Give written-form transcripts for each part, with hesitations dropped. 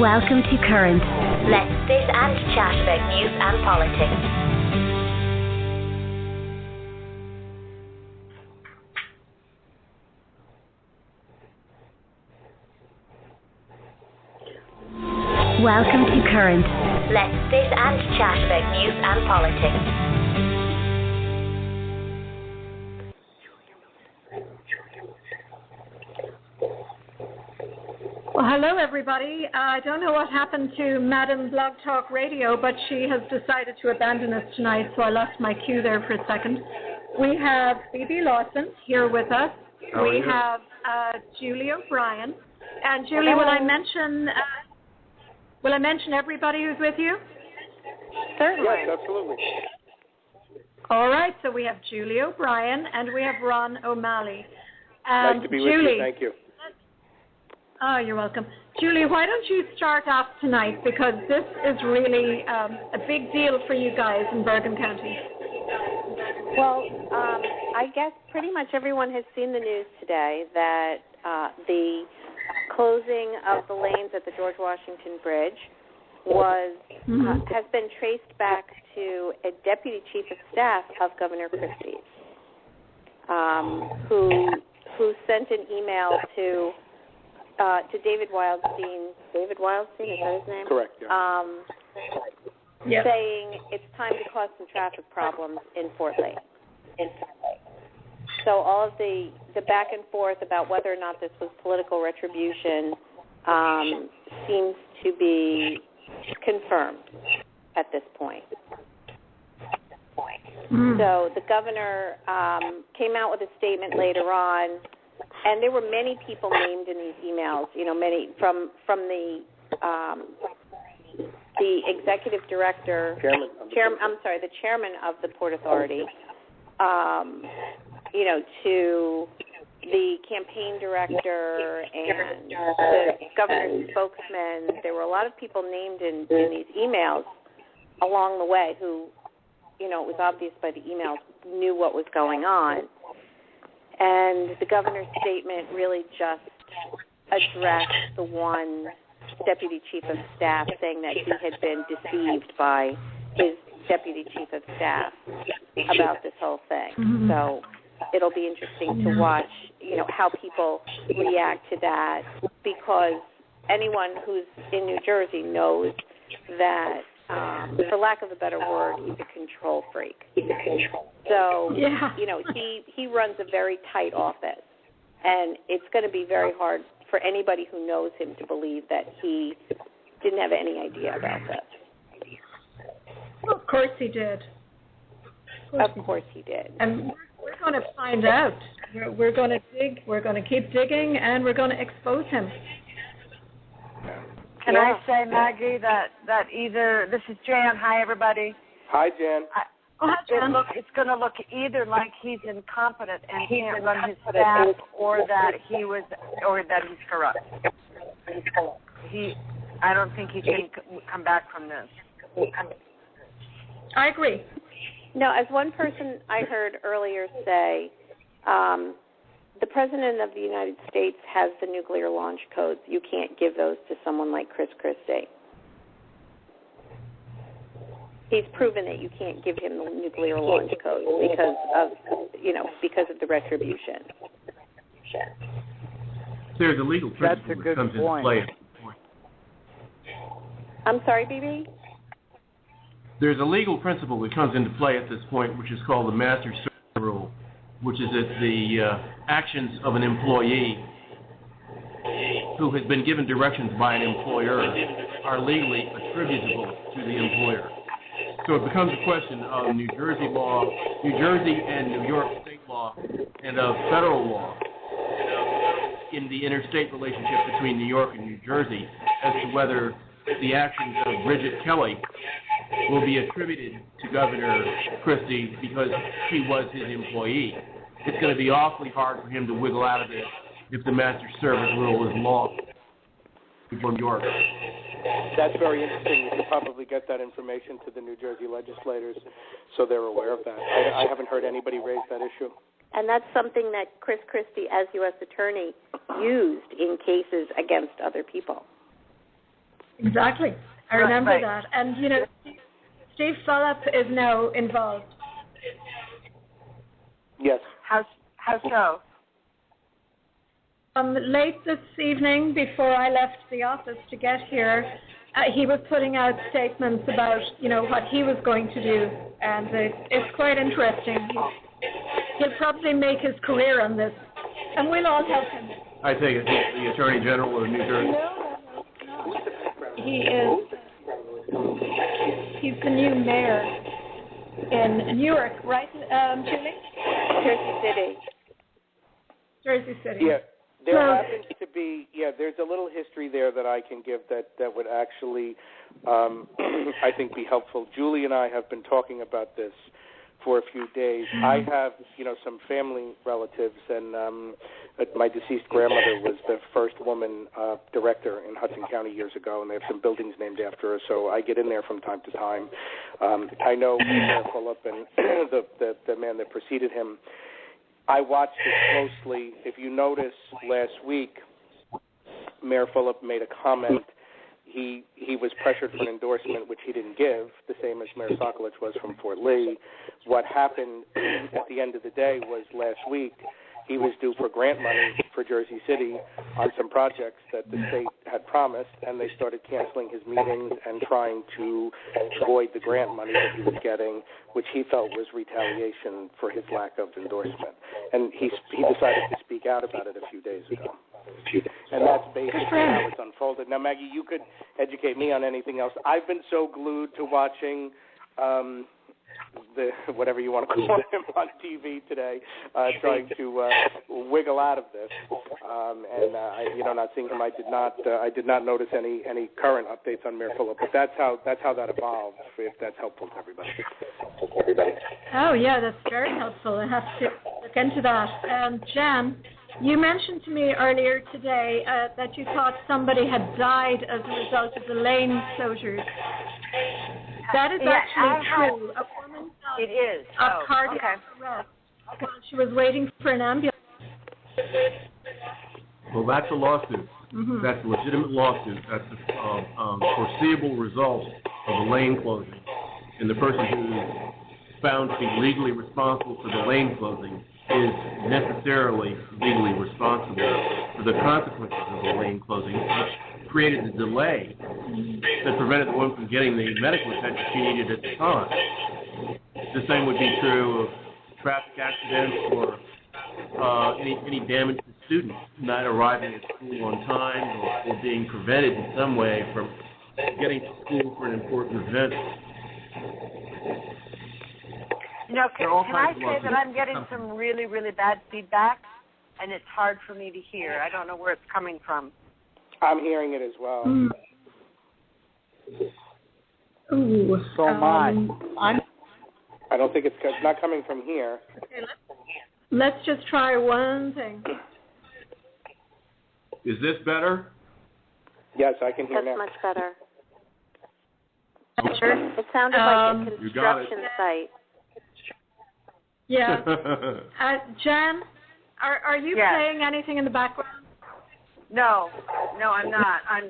Welcome to Current. Let's sit and chat about news and politics. Welcome to Current. Let's sit and chat about news and politics. Well, hello, everybody. I don't know what happened to Madam Blog Talk Radio, but she has decided to abandon us tonight, so I lost my cue there for a second. We have Phoebe Lawson here with us. We have Julie O'Brien. And Julie, will I mention everybody who's with you? Certainly. Yes, absolutely. All right, so we have Julie O'Brien and we have Ron O'Malley. Nice to be with you. Thank you. Oh, you're welcome. Julie, why don't you start off tonight, because this is really a big deal for you guys in Bergen County. Well, I guess pretty much everyone has seen the news today that the closing of the lanes at the George Washington Bridge has been traced back to a deputy chief of staff of Governor Christie, who sent an email to David Wildstein. David Wildstein, is that his name? Correct. Yeah. Saying it's time to cause some traffic problems in Fort Lee. So all of the back and forth about whether or not this was political retribution seems to be confirmed at this point. So the governor came out with a statement later on, and there were many people named in these emails. You know, many from the executive director, the chairman of the Port Authority, to the campaign director and the governor's spokesman. There were a lot of people named in these emails along the way who, it was obvious by the emails, knew what was going on. And the governor's statement really just addressed the one deputy chief of staff, saying that he had been deceived by his deputy chief of staff about this whole thing. Mm-hmm. So it'll be interesting to watch, how people react to that, because anyone who's in New Jersey knows that, for lack of a better word, he's a control freak. So, he runs a very tight office, and it's going to be very hard for anybody who knows him to believe that he didn't have any idea about this. Well, of course he did. Of course he did. And we're going to find out. We're going to dig. We're going to keep digging, and we're going to expose him. Can I say, Maggie, that either, this is Jan. Hi, everybody. Hi, Jan. Hi, Jan. It's going to look either like he's incompetent and he can't run his staff, or that he's corrupt. I don't think he can come back from this. I agree. No, as one person I heard earlier say, the President of the United States has the nuclear launch codes. You can't give those to someone like Chris Christie. He's proven that you can't give him the nuclear launch codes because of the retribution. There's a legal principle that comes into play at this point. I'm sorry, BB? There's a legal principle that comes into play at this point, which is called the master servant rule, which is that the actions of an employee who has been given directions by an employer are legally attributable to the employer. So it becomes a question of New Jersey law, New Jersey and New York state law, and of federal law in the interstate relationship between New York and New Jersey as to whether the actions of Bridget Kelly will be attributed to Governor Christie because she was his employee. It's going to be awfully hard for him to wiggle out of this if the master servant rule is law from New York. That's very interesting. You could probably get that information to the New Jersey legislators so they're aware of that. I haven't heard anybody raise that issue. And that's something that Chris Christie, as U.S. Attorney, used in cases against other people. Exactly. I remember that. And, you know, Steve Phillip is now involved. Yes. How so? Late this evening, before I left the office to get here, he was putting out statements about, you know, what he was going to do, and it's quite interesting. He'll probably make his career on this, and we'll all help him. I take it he's the Attorney General of New Jersey. No. He's the new mayor in Newark, right, Julie? Jersey City. Yeah. There happens to be, there's a little history there that I can give that would actually, I think, be helpful. Julie and I have been talking about this for a few days. I have, you know, some family relatives, and my deceased grandmother was the first woman director in Hudson County years ago, and they have some buildings named after her, so I get in there from time to time. I know Mayor Phillip and the man that preceded him. I watched it closely. If you notice, last week, Mayor Phillip made a comment. He was pressured for an endorsement, which he didn't give, the same as Mayor Sokolich was from Fort Lee. What happened at the end of the day was last week, he was due for grant money for Jersey City on some projects that the state had promised, and they started canceling his meetings and trying to avoid the grant money that he was getting, which he felt was retaliation for his lack of endorsement. And he decided to speak out about it a few days ago. And that's basically how it's unfolded. Now, Maggie, you could educate me on anything else. I've been so glued to watching the whatever you want to call him on TV today, trying to wiggle out of this. Not seeing him, I did not notice any current updates on Mayor Phillip. But that's how that evolved. If that's helpful to everybody. Oh yeah, that's very helpful. I have to look into that. Jan, you mentioned to me earlier today that you thought somebody had died as a result of the lane closures. That is actually true. A woman died of cardiac arrest while she was waiting for an ambulance. Well, that's a lawsuit. Mm-hmm. That's a legitimate lawsuit. That's a foreseeable result of the lane closing. And the person who is found to be legally responsible for the lane closing is necessarily legally responsible for the consequences of the lane closing, which created the delay that prevented the woman from getting the medical attention she needed at the time. The same would be true of traffic accidents or any damage to students not arriving at school on time or being prevented in some way from getting to school for an important event. You know, can I say that I'm getting some really, really bad feedback, and it's hard for me to hear. I don't know where it's coming from. I'm hearing it as well. Ooh. So am I. I don't think it's not coming from here. Okay, let's just try one thing. Is this better? Yes, I can hear That's now. much better. Sure. It sounded like a construction site. Yeah. Jan, are you playing anything in the background? No, I'm not. I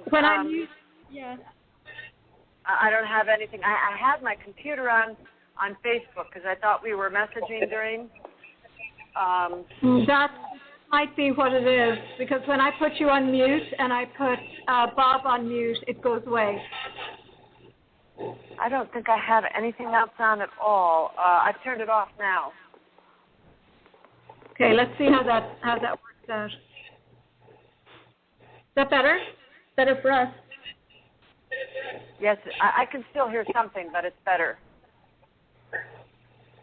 don't have anything. I had my computer on Facebook because I thought we were messaging during. That might be what it is, because when I put you on mute and I put Bob on mute, it goes away. I don't think I have anything else on at all. I've turned it off now. Okay, let's see how that works out. Is that better? Better for us? Yes, I can still hear something, but it's better.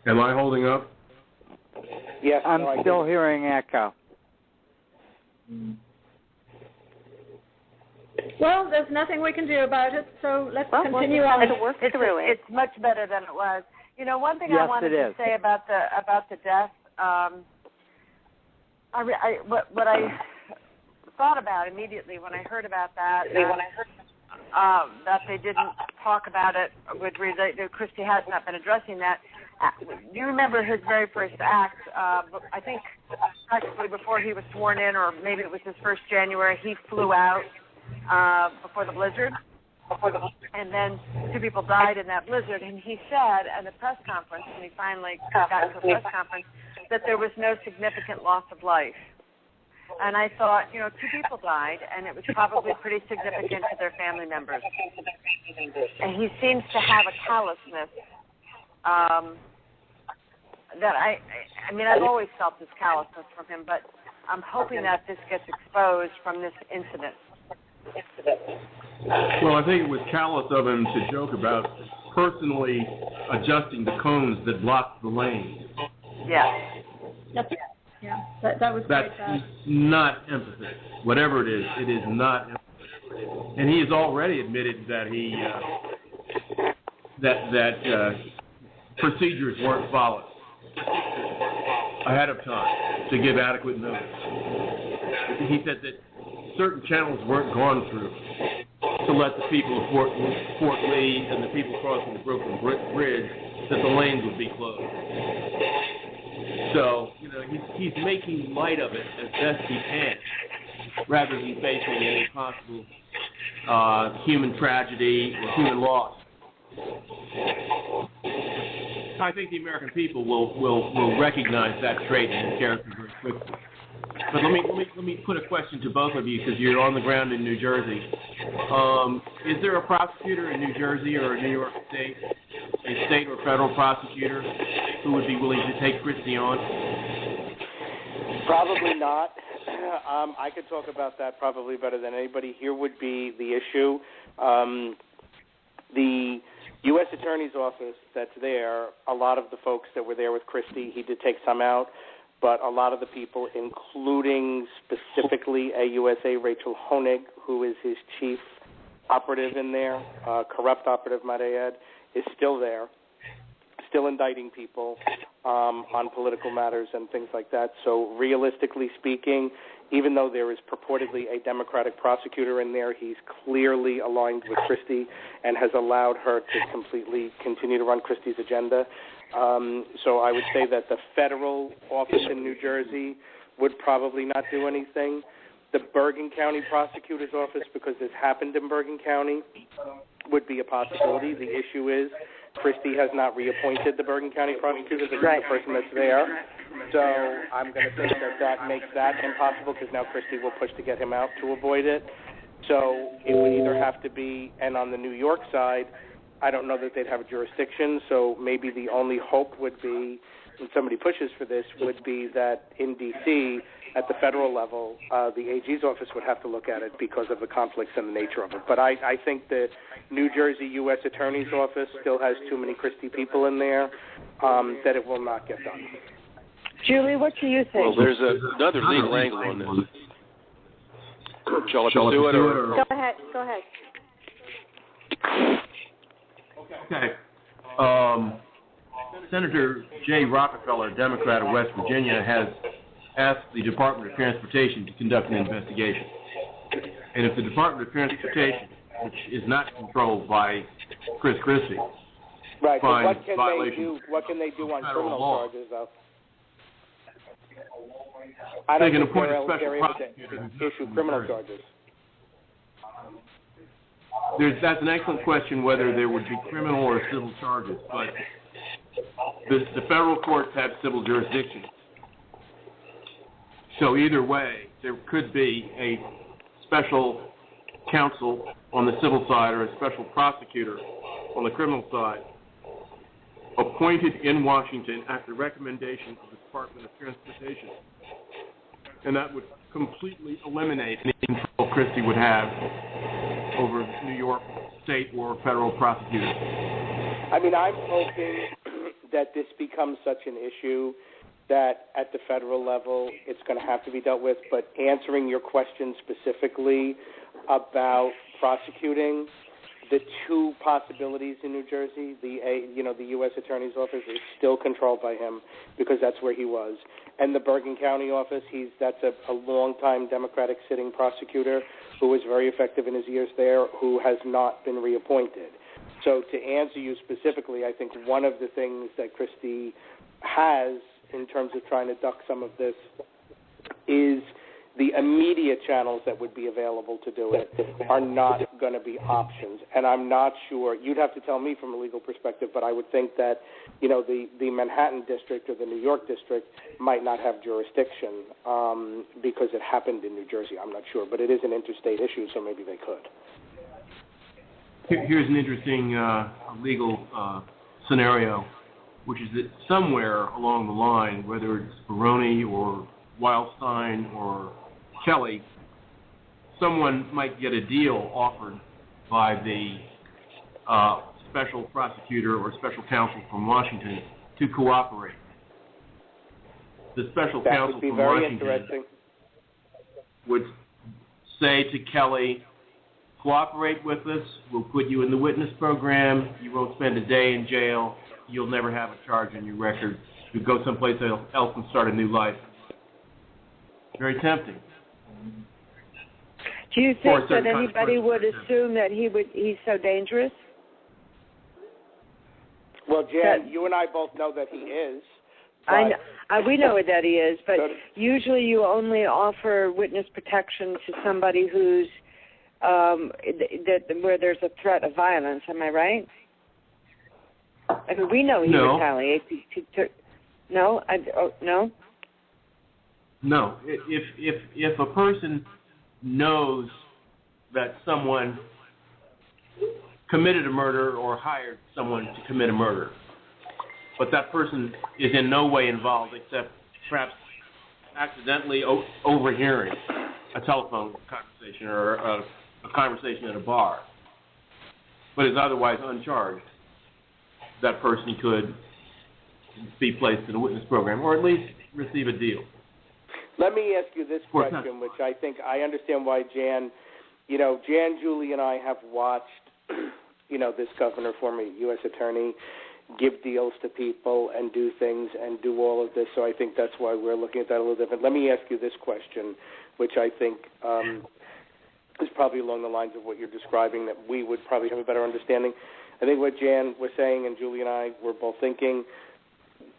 Am I holding up? Yes, I'm still hearing echo. Well, there's nothing we can do about it, so let's continue on. It's much better than it was. You know, one thing I wanted to say about the death, what I thought about immediately when I heard about that, that they didn't talk about it with Christie has not been addressing that. Do you remember his very first act? I think practically before he was sworn in, or maybe it was his first January, he flew out before the blizzard. And then 2 people died in that blizzard. And he said at a press conference, when he finally got to a press conference, that there was no significant loss of life. And I thought, 2 people died, and it was probably pretty significant to their family members. And he seems to have a callousness that I've always felt this callousness from him, but I'm hoping that this gets exposed from this incident. Well, I think it was callous of him to joke about personally adjusting the cones that blocked the lane. Yes. Yeah, that was That's not empathy. Whatever it is not empathy. And he has already admitted that he that procedures weren't followed ahead of time to give adequate notice. He said that certain channels weren't gone through to let the people of Fort Lee and the people crossing the Brooklyn Bridge, that the lanes would be closed. So, he's making light of it as best he can, rather than facing any possible human tragedy or human loss. I think the American people will recognize that trait in his character very quickly. But let me put a question to both of you, because you're on the ground in New Jersey. Is there a prosecutor in New Jersey or New York State, a state or federal prosecutor, who would be willing to take Christie on? Probably not. I could talk about that probably better than anybody. Here would be the issue. The U.S. Attorney's Office that's there, a lot of the folks that were there with Christie, he did take some out, but a lot of the people, including specifically AUSA Rachel Honig, who is his chief operative in there, corrupt operative, might I add, is still there, still indicting people on political matters and things like that. So realistically speaking, even though there is purportedly a Democratic prosecutor in there, he's clearly aligned with Christie and has allowed her to completely continue to run Christie's agenda. So I would say that the federal office in New Jersey would probably not do anything. The Bergen County prosecutor's office, because this happened in Bergen County, would be a possibility. The issue is Christie has not reappointed the Bergen County prosecutor, the person that's there. So I'm going to think that makes that impossible, because now Christie will push to get him out to avoid it. So it would either have to be, and on the New York side, I don't know that they'd have a jurisdiction, so maybe the only hope would be, when somebody pushes for this, would be that in D.C., at the federal level, the AG's office would have to look at it because of the conflicts and the nature of it. But I think the New Jersey U.S. Attorney's Office still has too many Christie people in there that it will not get done. Julie, what do you think? Well, there's another legal angle on this. Shall I pursue it? Or? Go ahead. Okay. Senator Jay Rockefeller, Democrat of West Virginia, has asked the Department of Transportation to conduct an investigation. And if the Department of Transportation, which is not controlled by Chris Christie, right, finds what can they do on criminal charges, though? They can appoint a special prosecutor to issue criminal charges. That's an excellent question, whether there would be criminal or civil charges, but the federal courts have civil jurisdiction. So either way, there could be a special counsel on the civil side or a special prosecutor on the criminal side appointed in Washington at the recommendation of the Department of Transportation. And that would completely eliminate any control Christie would have over New York state or federal prosecutors. I mean, I'm hoping that this becomes such an issue that at the federal level it's going to have to be dealt with. But answering your question specifically about prosecuting, the two possibilities in New Jersey, the U.S. Attorney's Office is still controlled by him because that's where he was. And the Bergen County office, that's a long-time Democratic sitting prosecutor who was very effective in his years there, who has not been reappointed. So to answer you specifically, I think one of the things that Christie has in terms of trying to duck some of this is the immediate channels that would be available to do it are not going to be options. And I'm not sure, you'd have to tell me from a legal perspective, but I would think that, the Manhattan district or the New York district might not have jurisdiction because it happened in New Jersey. I'm not sure, but it is an interstate issue, so maybe they could. Here's an interesting legal scenario, which is that somewhere along the line, whether it's Baroni or Wildstein or Kelly, someone might get a deal offered by the special prosecutor or special counsel from Washington to cooperate. The special counsel from Washington would say to Kelly, cooperate with us, we'll put you in the witness program, you won't spend a day in jail, you'll never have a charge on your record, you'll go someplace else and start a new life. Very tempting. Do you think that anybody would assume that he's so dangerous? Well, Jan, you and I both know that he is. We know that he is, but usually you only offer witness protection to somebody who's where there's a threat of violence. Am I right? I mean, we know he retaliates. No. No. If a person knows that someone committed a murder or hired someone to commit a murder, but that person is in no way involved except perhaps accidentally overhearing a telephone conversation or a conversation at a bar, but is otherwise uncharged, that person could be placed in a witness program or at least receive a deal. Let me ask you this question, which I think I understand why Jan, Julie and I have watched, this governor, former U.S. attorney, give deals to people and do things and do all of this. So I think that's why we're looking at that a little different. Let me ask you this question, which I think is probably along the lines of what you're describing, that we would probably have a better understanding. I think what Jan was saying and Julie and I were both thinking,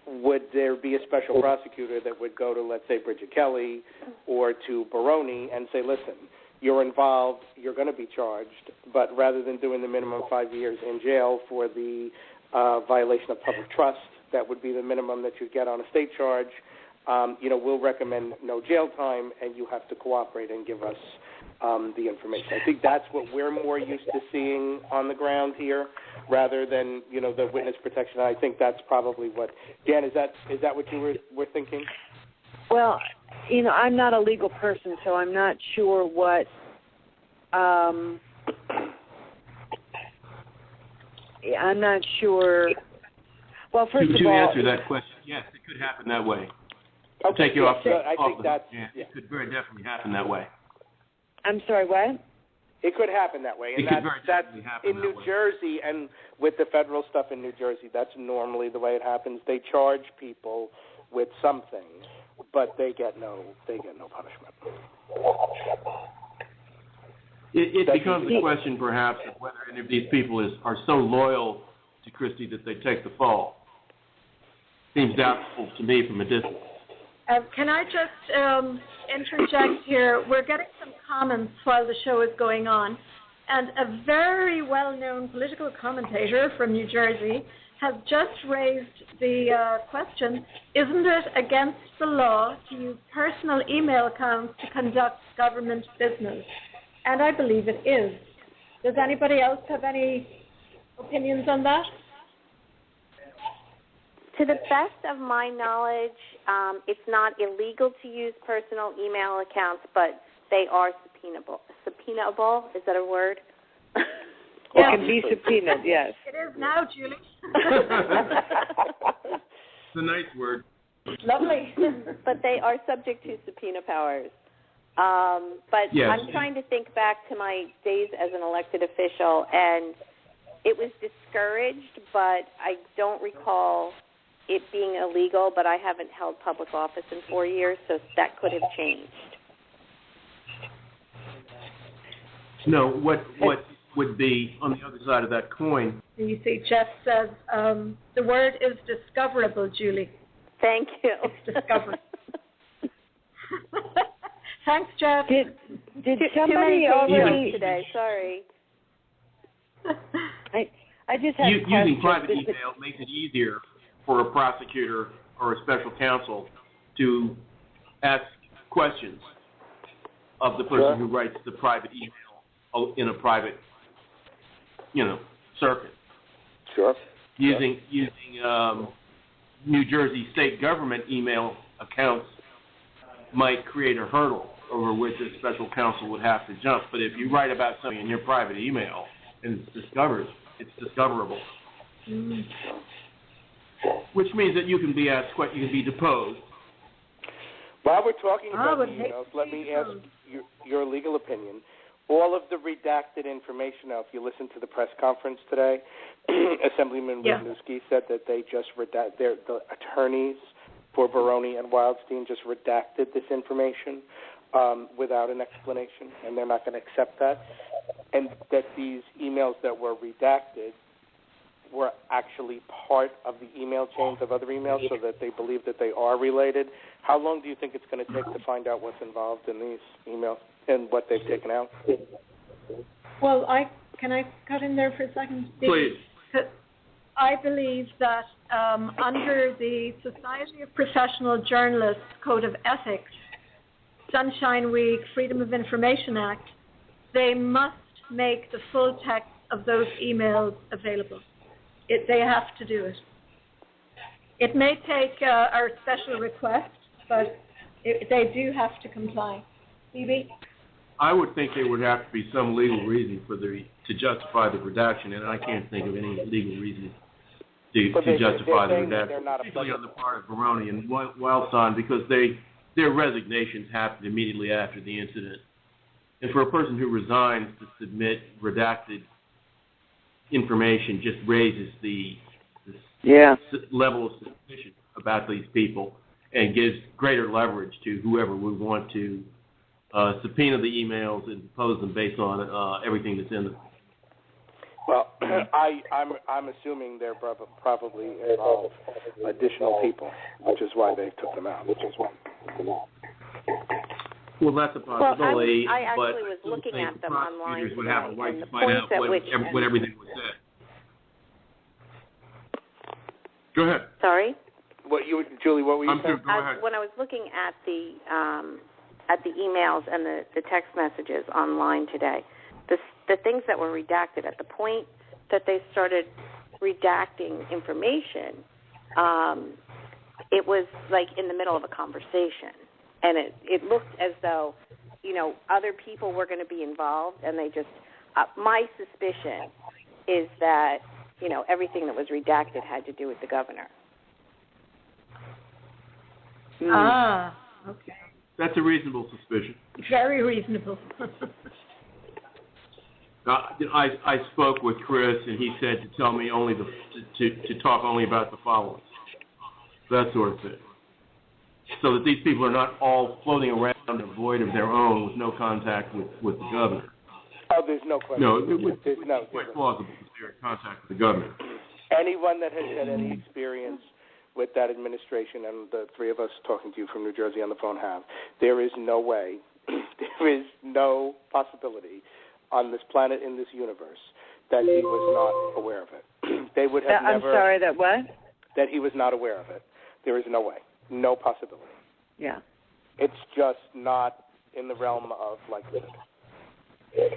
would there be a special prosecutor that would go to, let's say, Bridget Kelly or to Baroni and say, listen, you're involved, you're going to be charged, but rather than doing the minimum 5 years in jail for the violation of public trust, that would be the minimum that you'd get on a state charge, we'll recommend no jail time and you have to cooperate and give us the information. I think that's what we're more used to seeing on the ground here, rather than the witness protection. I think that's probably what. Jan, is that what you were thinking? Well, I'm not a legal person, so I'm not sure what. I'm not sure. Well, first of all, to answer that question, yes, it could happen that way. Okay, take you off. I think that's. It could very definitely happen that way. I'm sorry, what? It could happen that way, and that's in New Jersey, and with the federal stuff in New Jersey, that's normally the way it happens. They charge people with something, but they get no punishment. It becomes a question, perhaps, of whether any of these people are so loyal to Christie that they take the fall. Seems doubtful to me from a distance. Can I just interject here? We're getting some comments while the show is going on, and a very well-known political commentator from New Jersey has just raised the question, isn't it against the law to use personal email accounts to conduct government business? And I believe it is. Does anybody else have any opinions on that? To the best of my knowledge, it's not illegal to use personal email accounts, but they are subpoenable. Subpoenable, is that a word? It can be subpoenaed, yes. It is now, Julie. It's a nice word. Lovely. But they are subject to subpoena powers. But yes. I'm trying to think back to my days as an elected official, and it was discouraged, but I don't recall it being illegal, but I haven't held public office in 4 years, so that could have changed. No, what would be on the other side of that coin? You see, Jeff says the word is discoverable, Julie. Thank you. It's discovered. Thanks, Jeff. Did Too somebody many already today? Sorry. I just have Using private email makes it easier for a prosecutor or a special counsel to ask questions of the person who writes the private email in a private, circuit. Sure. Using New Jersey state government email accounts might create a hurdle over which a special counsel would have to jump. But if you write about something in your private email and it's discoverable. Mm. Which means that you can be asked, you can be deposed. While we're talking about emails, let me ask your legal opinion. All of the redacted information, now, if you listen to the press conference today, Assemblyman Wisniewski said that they just the attorneys for Baroni and Wildstein just redacted this information without an explanation, and they're not going to accept that, and that these emails that were redacted were actually part of the email chains of other emails, so that they believe that they are related. How long do you think it's going to take to find out what's involved in these emails and what they've taken out? Well, can I cut in there for a second? Please. I believe that under the Society of Professional Journalists Code of Ethics, Sunshine Week, Freedom of Information Act, they must make the full text of those emails available. They have to do it. It may take our special request, but they do have to comply. Phoebe? I would think there would have to be some legal reason to justify the redaction, and I can't think of any legal reason to justify the redaction, particularly on the part of Baroni and Wildstein, because their resignations happened immediately after the incident. And for a person who resigns to submit redacted information just raises the level of suspicion about these people and gives greater leverage to whoever would want to subpoena the emails and depose them based on everything that's in them. Well, I'm assuming there probably involve additional people, which is why they took them out. Well, that's a possibility. Well, I actually was looking at them online would have a right and to the find points out at what everything was said. Go ahead. Sorry? Julie, what were you saying? Go ahead. When I was looking at the emails and the text messages online today, the things that were redacted at the point that they started redacting information, it was like in the middle of a conversation. And it looked as though, other people were going to be involved, and they just, my suspicion is that, everything that was redacted had to do with the governor. Ah, okay. That's a reasonable suspicion. Very reasonable. I spoke with Chris, and he said to tell me only to talk only about the following, that sort of thing, so that these people are not all floating around devoid of their own with no contact with the governor. Oh, there's no question. No, it's quite plausible that they're in contact with the governor. Anyone that has had any experience with that administration, and the three of us talking to you from New Jersey on the phone have, there is no way, there is no possibility on this planet, in this universe, that he was not aware of it. They would have never... I'm sorry, that what? That he was not aware of it. There is no way. No possibility. Yeah. It's just not in the realm of likelihood.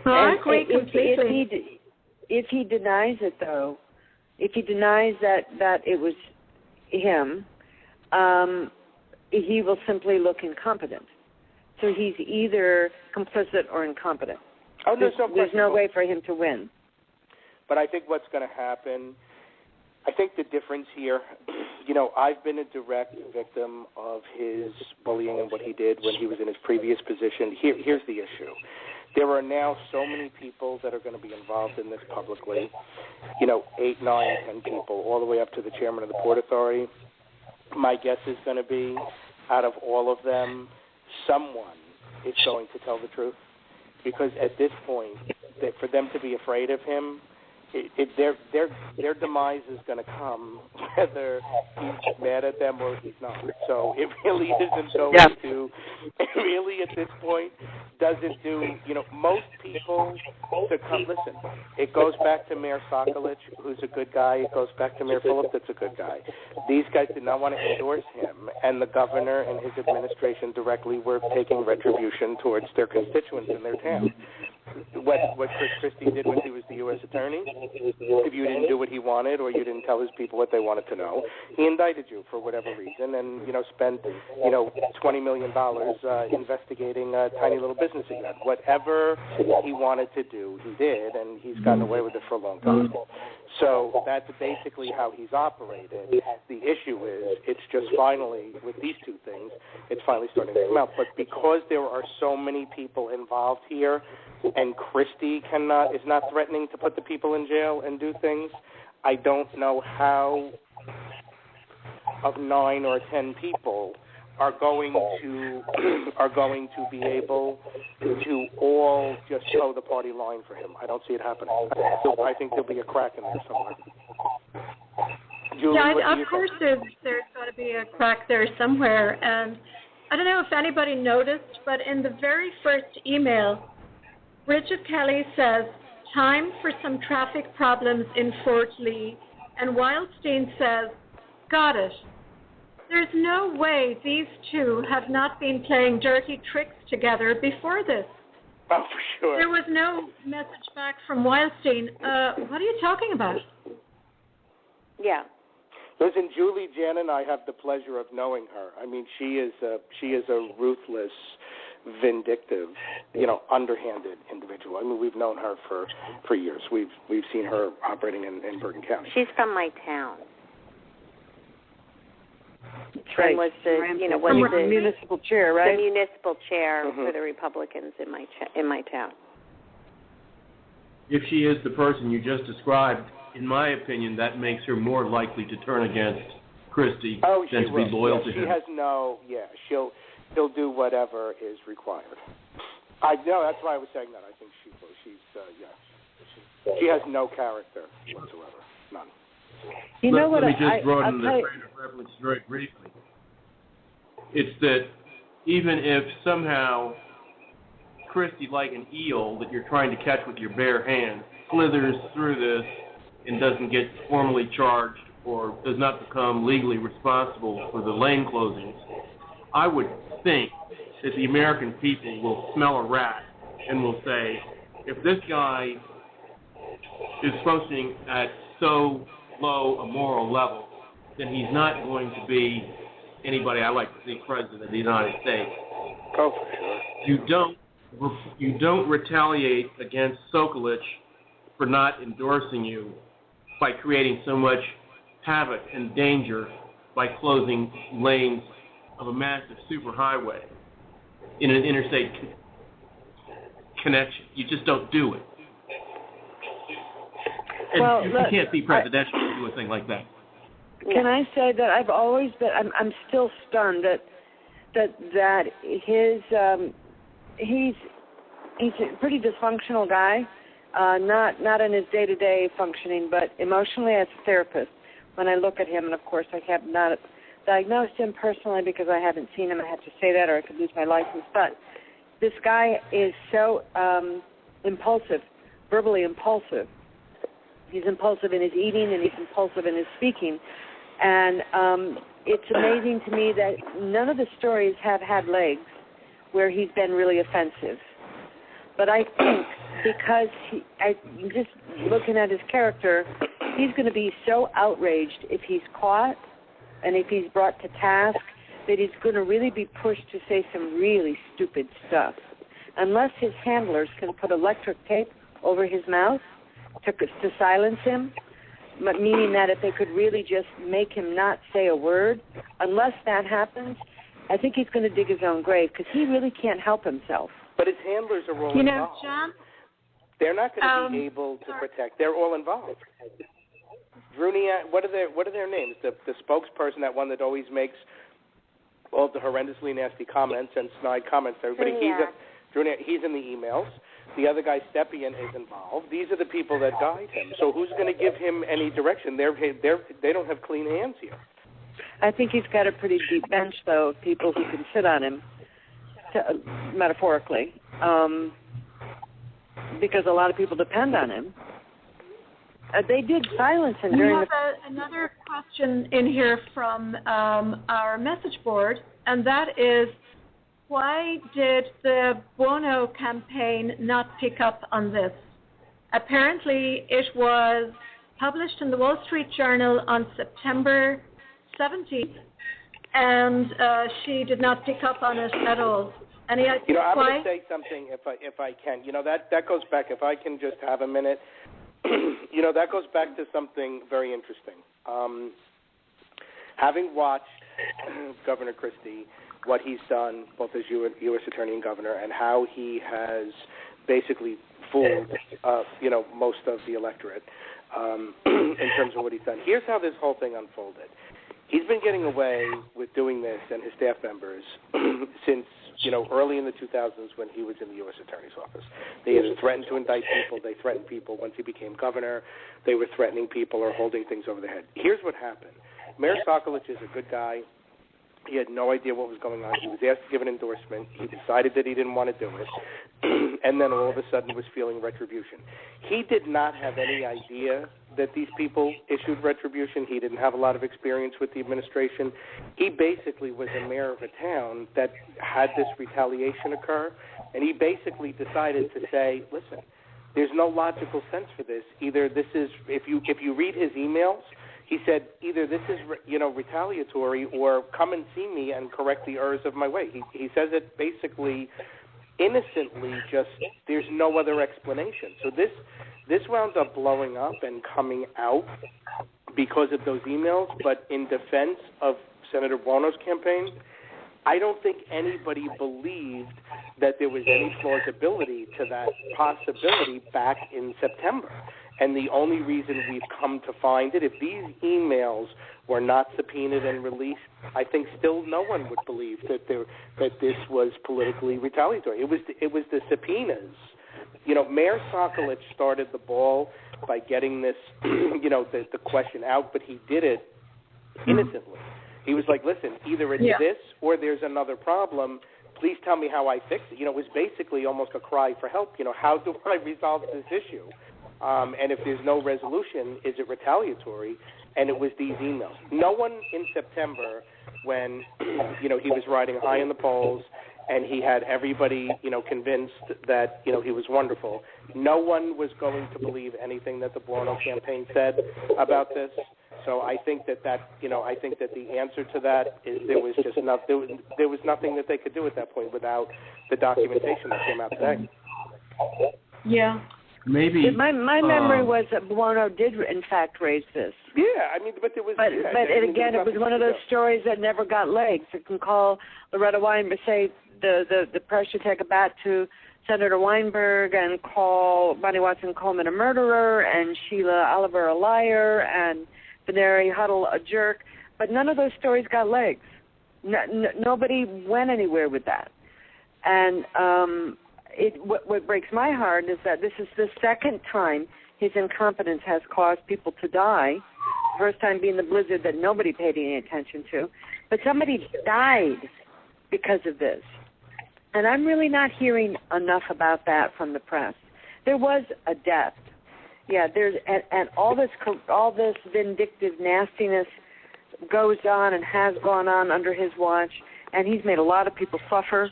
I agree completely. If he denies it, though, if he denies that it was him, he will simply look incompetent. So he's either complicit or incompetent. Oh, there's no way for him to win. But I think what's going to happen, I think the difference here, I've been a direct victim of his bullying and what he did when he was in his previous position. Here's the issue. There are now so many people that are going to be involved in this publicly, 8, 9, 10 people, all the way up to the chairman of the Port Authority. My guess is going to be, out of all of them, someone is going to tell the truth. Because at this point, for them to be afraid of him their demise is going to come whether he's mad at them or he's not. So it really isn't going to. It really, at this point, doesn't do. Most people succumb. Listen, it goes back to Mayor Sokolic, who's a good guy. It goes back to Mayor Phillip, that's a good guy. These guys did not want to endorse him, and the governor and his administration directly were taking retribution towards their constituents in their town. What Chris Christie did when he was the U.S. attorney, if you didn't do what he wanted or you didn't tell his people what they wanted to know, he indicted you for whatever reason and, spent, $20 million investigating a tiny little business he had. Whatever he wanted to do, he did, and he's gotten away with it for a long time. So that's basically how he's operated. The issue is it's just finally, with these two things, it's finally starting to come out. But because there are so many people involved here, and Christie is not threatening to put the people in jail and do things, I don't know how of 9 or 10 people are going to be able to all just toe the party line for him. I don't see it happening. I think there'll be a crack in there somewhere. Julie, of course there's got to be a crack there somewhere. And I don't know if anybody noticed, but in the very first email, Bridget Kelly says, time for some traffic problems in Fort Lee, and Wildstein says, got it. There's no way these two have not been playing dirty tricks together before this. Oh, for sure. There was no message back from Wildstein. What are you talking about? Yeah. Listen, Julie, Jan, and I have the pleasure of knowing her. I mean, she is a ruthless, vindictive, underhanded individual. I mean, we've known her for years. We've seen her operating in Bergen County. She's from my town. That's right. And was the municipal chair, right? The municipal chair for the Republicans in my town. If she is the person you just described, in my opinion, that makes her more likely to turn against Christie than to be loyal to him. She has she'll do whatever is required. I know, that's why I was saying that. I think she has no character whatsoever, none. Let me just broaden the frame of reference very briefly. It's that even if somehow Christie, like an eel that you're trying to catch with your bare hand, slithers through this and doesn't get formally charged or does not become legally responsible for the lane closings, I would think that the American people will smell a rat and will say, if this guy is functioning at so low a moral level, then he's not going to be anybody I like to see president of the United States. Oh, for sure. You don't retaliate against Sokolic for not endorsing you by creating so much havoc and danger by closing lanes of a massive superhighway in an interstate connection. You just don't do it. And you can't be presidential to do a thing like that. Can I say that I've always been? I'm still stunned that he's a pretty dysfunctional guy, not in his day-to-day functioning, but emotionally as a therapist. When I look at him, and of course I have not diagnosed him personally because I haven't seen him. I have to say that, or I could lose my license. But this guy is so impulsive, verbally impulsive. He's impulsive in his eating and he's impulsive in his speaking. And it's amazing to me that none of the stories have had legs where he's been really offensive. But I think because just looking at his character, he's going to be so outraged if he's caught and if he's brought to task that he's going to really be pushed to say some really stupid stuff. Unless his handlers can put electric tape over his mouth to silence him, meaning that if they could really just make him not say a word, unless that happens, I think he's going to dig his own grave because he really can't help himself. But his handlers are all involved. John? They're not going to be able to protect. They're all involved. Druniak, what are their names? The spokesperson, that one that always makes all the horrendously nasty comments and snide comments to everybody. Druniak, he's in the emails. The other guy, Stepien, is involved. These are the people that guide him. So who's going to give him any direction? They don't have clean hands here. I think he's got a pretty deep bench, though, of people who can sit on him, metaphorically, because a lot of people depend on him. They did silence him during We have another question in here from our message board, and that is, why did the Buono campaign not pick up on this? Apparently, it was published in the Wall Street Journal on September 17th, and she did not pick up on it at all. Any idea I'm why? going to say something if I can. That goes back, if I can just have a minute, that goes back to something very interesting. Having watched Governor Christie, what he's done, both as U.S. Attorney and Governor, and how he has basically fooled, most of the electorate in terms of what he's done. Here's how this whole thing unfolded. He's been getting away with doing this and his staff members since, early in the 2000s when he was in the U.S. Attorney's Office. They had threatened to indict people. They threatened people once he became governor. They were threatening people or holding things over their head. Here's what happened. Mayor Sokolich is a good guy. He had no idea what was going on. He was asked to give an endorsement. He decided that he didn't want to do it, and then all of a sudden was feeling retribution. He did not have any idea that these people issued retribution. He didn't have a lot of experience with the administration. He basically was a mayor of a town that had this retaliation occur, and he basically decided to say, listen, there's no logical sense for this. Either this is, if you read his emails, he said, either this is, retaliatory or come and see me and correct the errors of my way. He says it basically innocently, just there's no other explanation. So this wound up blowing up and coming out because of those emails, but in defense of Senator Buono's campaign, I don't think anybody believed that there was any plausibility to that possibility back in September. And the only reason we've come to find it, if these emails were not subpoenaed and released, I think still no one would believe that this was politically retaliatory. It was the subpoenas. Mayor Sokolich started the ball by getting this, the question out, but he did it innocently. He was like, listen, either it's this or there's another problem. Please tell me how I fix it. It was basically almost a cry for help. How do I resolve this issue? And if there's no resolution, is it retaliatory? And it was these emails. No one in September, when, he was riding high in the polls and he had everybody, convinced that, he was wonderful, no one was going to believe anything that the Buono campaign said about this. So I think that the answer to that is there was nothing that they could do at that point without the documentation that came out today. Yeah. Maybe my memory was that Buono did in fact raise this. Yeah, but there was. But again, it was one of those stories that never got legs. You can call Loretta Weinberg, say the press should take a bat to Senator Weinberg and call Bonnie Watson Coleman a murderer and Sheila Oliver a liar and Veneri Huddle a jerk. But none of those stories got legs. Nobody went anywhere with that. And what breaks my heart is that this is the second time his incompetence has caused people to die. First time being the blizzard that nobody paid any attention to. But somebody died because of this. And I'm really not hearing enough about that from the press. There was a death. Yeah, and all this vindictive nastiness goes on and has gone on under his watch, and he's made a lot of people suffer.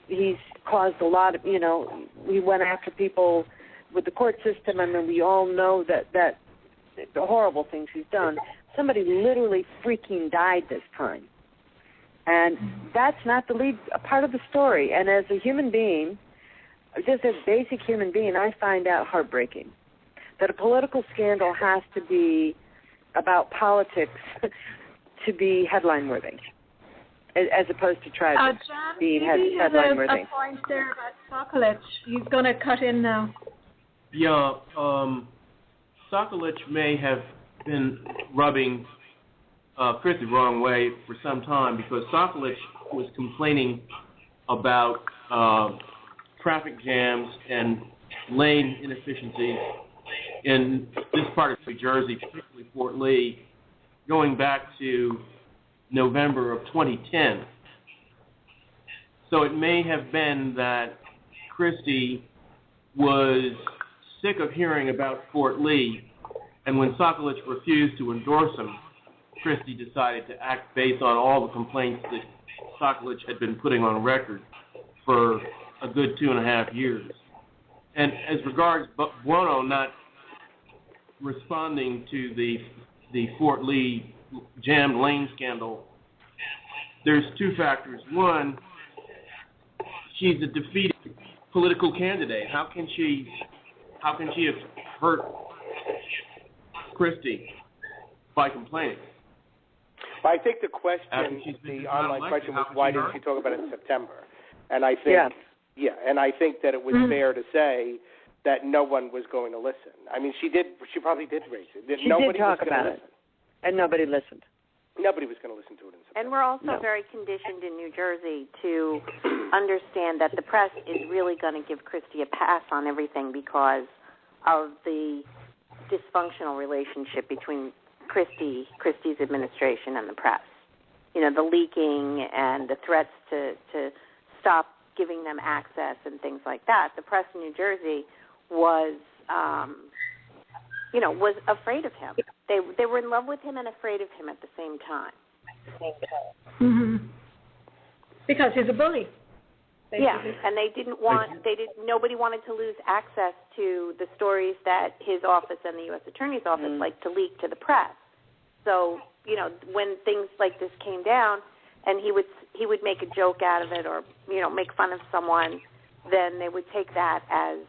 He's caused a lot of, we went after people with the court system. I mean, we all know that the horrible things he's done. Somebody literally freaking died this time. And that's not the lead part of the story. And as a human being, just a basic human being, I find out heartbreaking that a political scandal has to be about politics to be headline-worthy, as opposed to tragic being headline-worthy. There's a point there about Sokolich. He's going to cut in now. Yeah, Sokolich may have been rubbing Chris the wrong way for some time because Sokolich was complaining about traffic jams and lane inefficiencies in this part of New Jersey, particularly Fort Lee, going back to November of 2010. So it may have been that Christie was sick of hearing about Fort Lee, and when Sokolich refused to endorse him, Christie decided to act based on all the complaints that Sokolich had been putting on record for a good 2.5 years. And as regards Buono not responding to the Fort Lee jammed lane scandal, there's two factors. One, she's a defeated political candidate. How can she have hurt Christie by complaining? I think the question, the online question was, why didn't she talk about it in September? And I think, and I think that it was fair to say that no one was going to listen. I mean, she probably did raise it. She did talk about it, and nobody listened. Nobody was going to listen to it in September. And we're also very conditioned in New Jersey to understand that the press is really going to give Christie a pass on everything because of the dysfunctional relationship between Christie's administration and the press. You know, the leaking and the threats to stop giving them access and things like that. The press in New Jersey was was afraid of him. They were in love with him and afraid of him at the same time. Mm-hmm. Because he's a bully. Basically. Yeah, and nobody wanted to lose access to the stories that his office and the U.S. Attorney's Office like to leak to the press. So, when things like this came down and he would make a joke out of it or, make fun of someone, then they would take that as,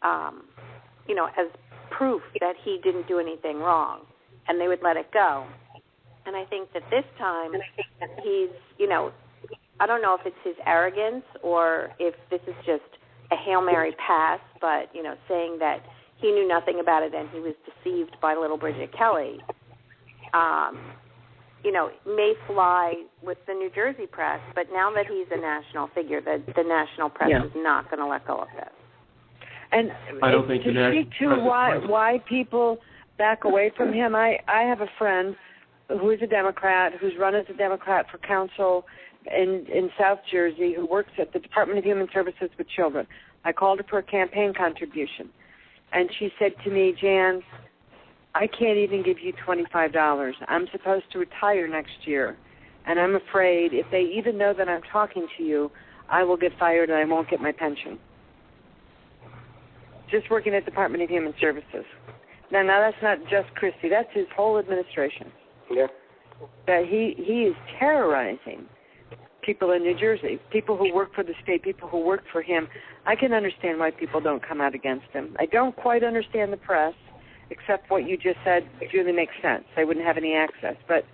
as proof that he didn't do anything wrong, and they would let it go. And I think that this time he's, I don't know if it's his arrogance or if this is just a Hail Mary pass, but, saying that he knew nothing about it and he was deceived by little Bridget Kelly, may fly with the New Jersey press, but now that he's a national figure, the national press is not going to let go of this. And I don't think to speak to why people back away from him, I have a friend who is a Democrat, who's run as a Democrat for council in South Jersey, who works at the Department of Human Services with children. I called her for a campaign contribution, and she said to me, Jan, I can't even give you $25. I'm supposed to retire next year, and I'm afraid if they even know that I'm talking to you, I will get fired and I won't get my pension. Just working at the Department of Human Services. Now that's not just Christie. That's his whole administration. Yeah. That he is terrorizing people in New Jersey, people who work for the state, people who work for him. I can understand why people don't come out against him. I don't quite understand the press, except what you just said really makes sense. They wouldn't have any access. But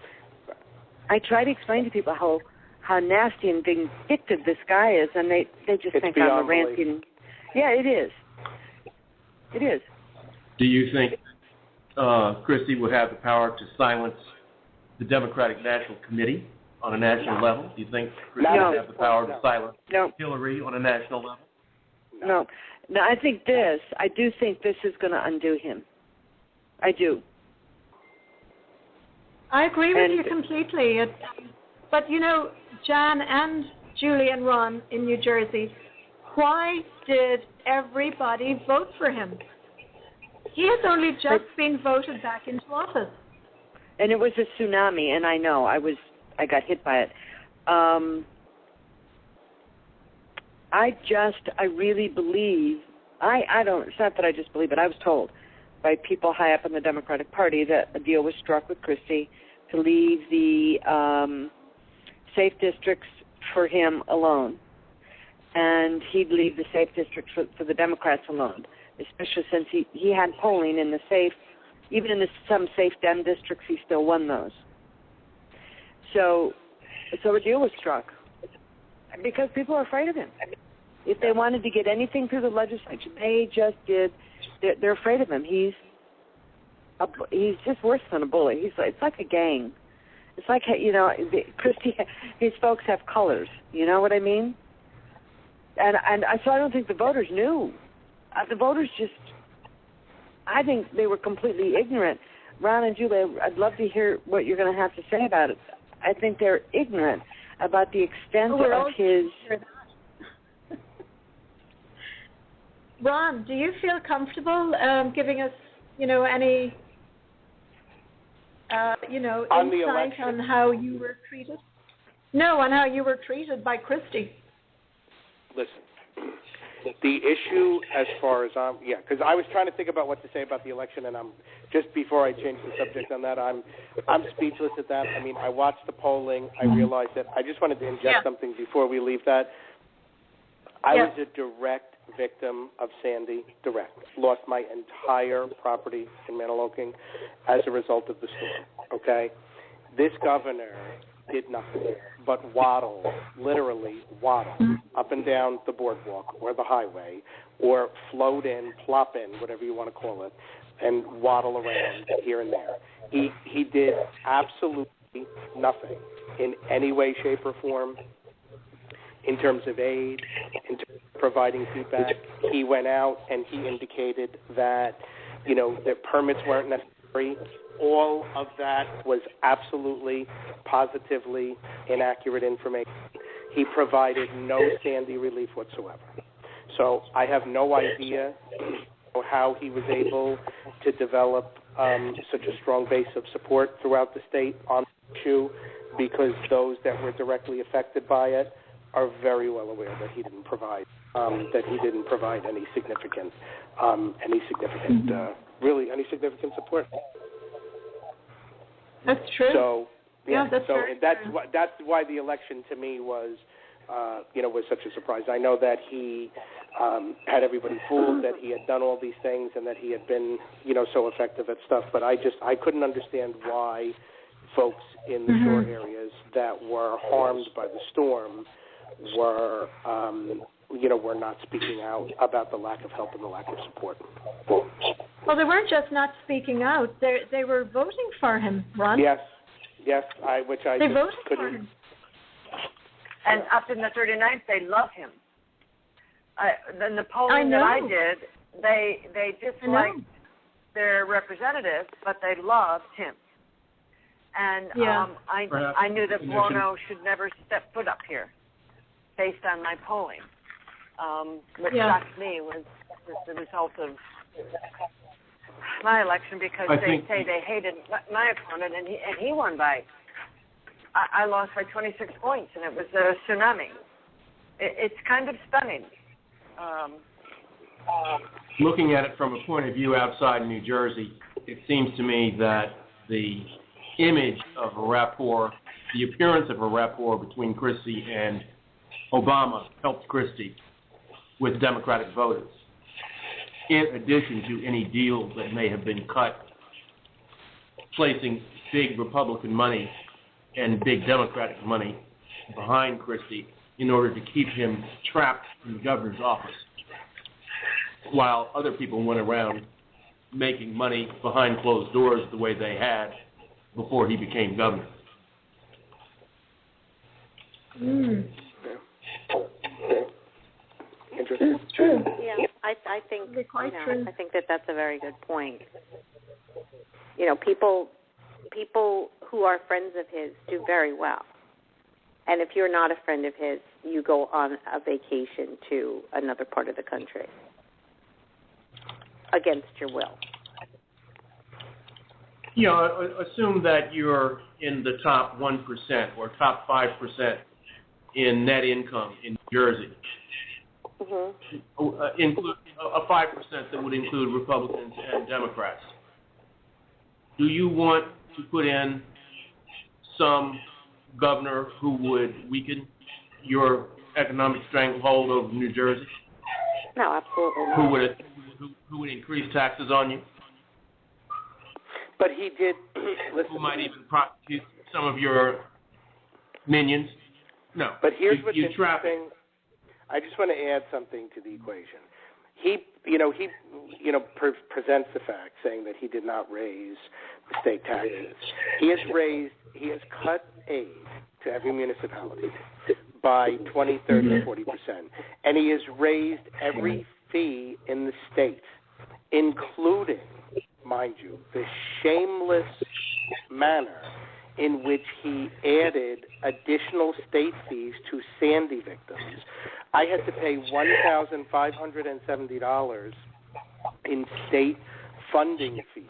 I try to explain to people how nasty and vindictive this guy is, and they just think I'm a ranting. Yeah, it is. It is. Do you think Christie would have the power to silence the Democratic National Committee on a national level? Do you think Christie would have the power to silence Hillary on a national level? No. I do think this is going to undo him. I do. I agree with you completely. But, Jan and Julie and Ron in New Jersey, why did everybody vote for him? He has only just been voted back into office. And it was a tsunami, and I know I got hit by it. I really believe, it's not that I just believe it, I was told by people high up in the Democratic Party that a deal was struck with Christie to leave the safe districts for him alone. And he'd leave the safe districts for the Democrats alone, especially since he had polling in the safe, even in some safe Dem districts, he still won those. So a deal was struck because people are afraid of him. If they wanted to get anything through the legislature, they just did. They're afraid of him. He's just worse than a bully. It's like a gang. It's like, Christie, his folks have colors. You know what I mean? So I don't think the voters knew. The voters I think they were completely ignorant. Ron and Julie, I'd love to hear what you're going to have to say about it. I think they're ignorant about the extent of his... Ron, do you feel comfortable giving us, any, on insight on how you were treated? No, on how you were treated by Christie. Listen, the issue as far as because I was trying to think about what to say about the election, and just before I change the subject on that, I'm speechless at that. I mean, I watched the polling. I realized that. I just wanted to inject something before we leave that. I was a direct victim of Sandy, lost my entire property in Manahawkin as a result of the storm, okay? This governor did nothing but literally waddle up and down the boardwalk or the highway or float in, plop in, whatever you want to call it, and waddle around here and there. He did absolutely nothing in any way, shape, or form in terms of aid, in terms of providing feedback. He went out and he indicated that, the permits weren't necessary. All of that was absolutely, positively inaccurate information. He provided no Sandy relief whatsoever. So I have no idea how he was able to develop such a strong base of support throughout the state on the issue, because those that were directly affected by it are very well aware that he didn't provide any significant support. That's true. So that's so true. That's why the election to me was such a surprise. I know that he had everybody fooled, that he had done all these things, and that he had been so effective at stuff. But I couldn't understand why folks in the shore areas that were harmed by the storm were not speaking out about the lack of help and the lack of support. Well, they weren't just not speaking out; they were voting for him, Ron. Yes, they voted couldn't. for him. And up in the 39th, they love him. In the polling that I did, they disliked their representative, but they loved him. And I knew that Buono should never step foot up here, based on my polling. What shocked me was the result of my election, because they hated my opponent, and he won by. I lost by 26 points, and it was a tsunami. It's kind of stunning. Looking at it from a point of view outside New Jersey, it seems to me that the image of a rapport, the appearance of a rapport between Christie and Obama helped Christie with Democratic voters, in addition to any deals that may have been cut, placing big Republican money and big Democratic money behind Christie in order to keep him trapped in the governor's office, while other people went around making money behind closed doors the way they had before he became governor. Interesting. It's true. Yeah, I think true. I think that's a very good point. People who are friends of his do very well. And if you're not a friend of his, you go on a vacation to another part of the country against your will. Assume that you're in the top 1% or top 5% in net income in New Jersey. Include a 5% that would include Republicans and Democrats. Do you want to put in some governor who would weaken your economic stranglehold over New Jersey? No, absolutely not. Who would increase taxes on you? But he did. Who might even prosecute some of your minions? No. But here's what's interesting. I just want to add something to the equation. He presents the fact saying that he did not raise the state taxes. He has cut aid to every municipality by 20, 30, 40%. And he has raised every fee in the state, including, mind you, the shameless manner in which he added additional state fees to Sandy victims. I had to pay $1,570 in state funding fees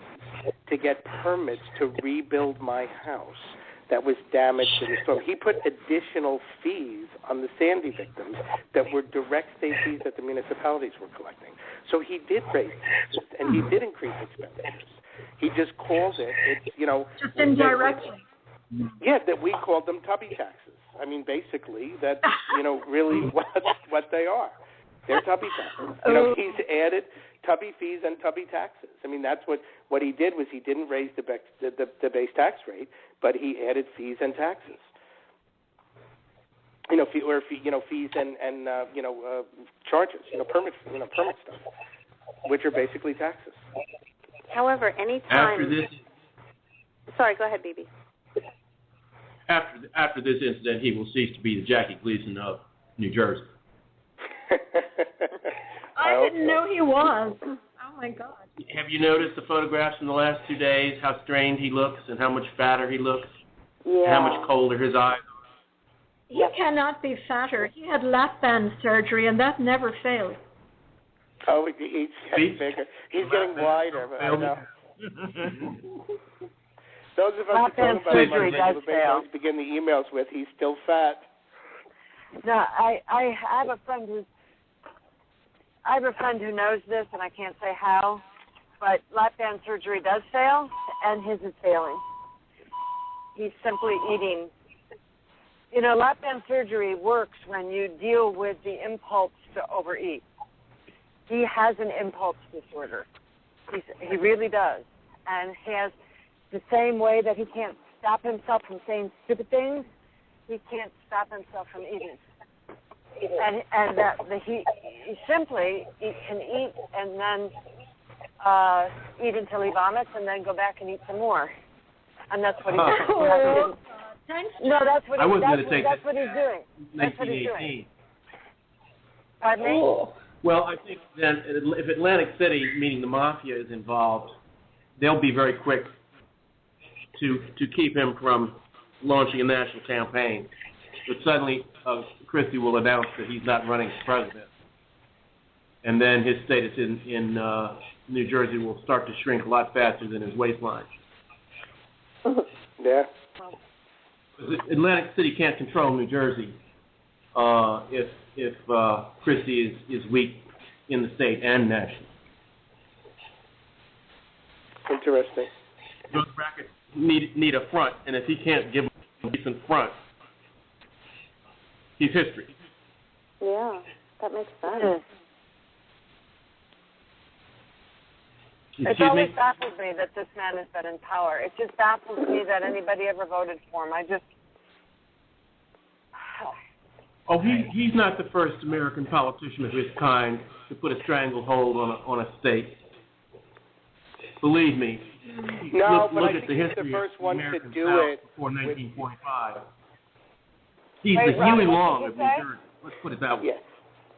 to get permits to rebuild my house that was damaged in the storm. He put additional fees on the Sandy victims that were direct state fees that the municipalities were collecting. So he did raise taxes, and he did increase expenditures. He just called it, just indirectly. Yeah, that we called them tubby taxes. I mean, basically, that's, really what they are. They're tubby taxes. He's added tubby fees and tubby taxes. I mean, that's what he did was he didn't raise the base tax rate, but he added fees and taxes. Fees and charges, permit stuff, which are basically taxes. However, anytime. Sorry, go ahead, BB. After this incident, he will cease to be the Jackie Gleason of New Jersey. I didn't know he was. Oh, my God. Have you noticed the photographs in the last 2 days, how strained he looks and how much fatter he looks? Yeah. And how much colder his eyes are? He cannot be fatter. He had lap band surgery, and that never failed. Oh, he's getting bigger. He's getting wider. I know. Those of us who talk about him begin the emails with, he's still fat. No, I have a friend who knows this, and I can't say how, but lap band surgery does fail, and his is failing. He's simply eating. Lap band surgery works when you deal with the impulse to overeat. He has an impulse disorder. He really does. And he has the same way that he can't stop himself from saying stupid things, he can't stop himself from eating. And he simply can eat and then eat until he vomits and then go back and eat some more. And that's what he's doing. No, that's what he's doing. That's what he's doing. Pardon me? Well, I think then if Atlantic City, meaning the mafia, is involved, they'll be very quick to keep him from launching a national campaign. But suddenly, Christie will announce that he's not running for president, and then his status in New Jersey will start to shrink a lot faster than his waistline. Yeah. Atlantic City can't control New Jersey if Christie is weak in the state and nationally. Interesting. Those brackets need a front, and if he can't give a decent front, he's history. Yeah, that makes sense. It's always baffled me that this man has been in power. It just baffles me that anybody ever voted for him. He's not the first American politician of his kind to put a stranglehold on a state. Believe me. No, look but at I think the he's history the first one to do it before 1945. He's the Huey Long of New Jersey. Let's put it that way. Yeah,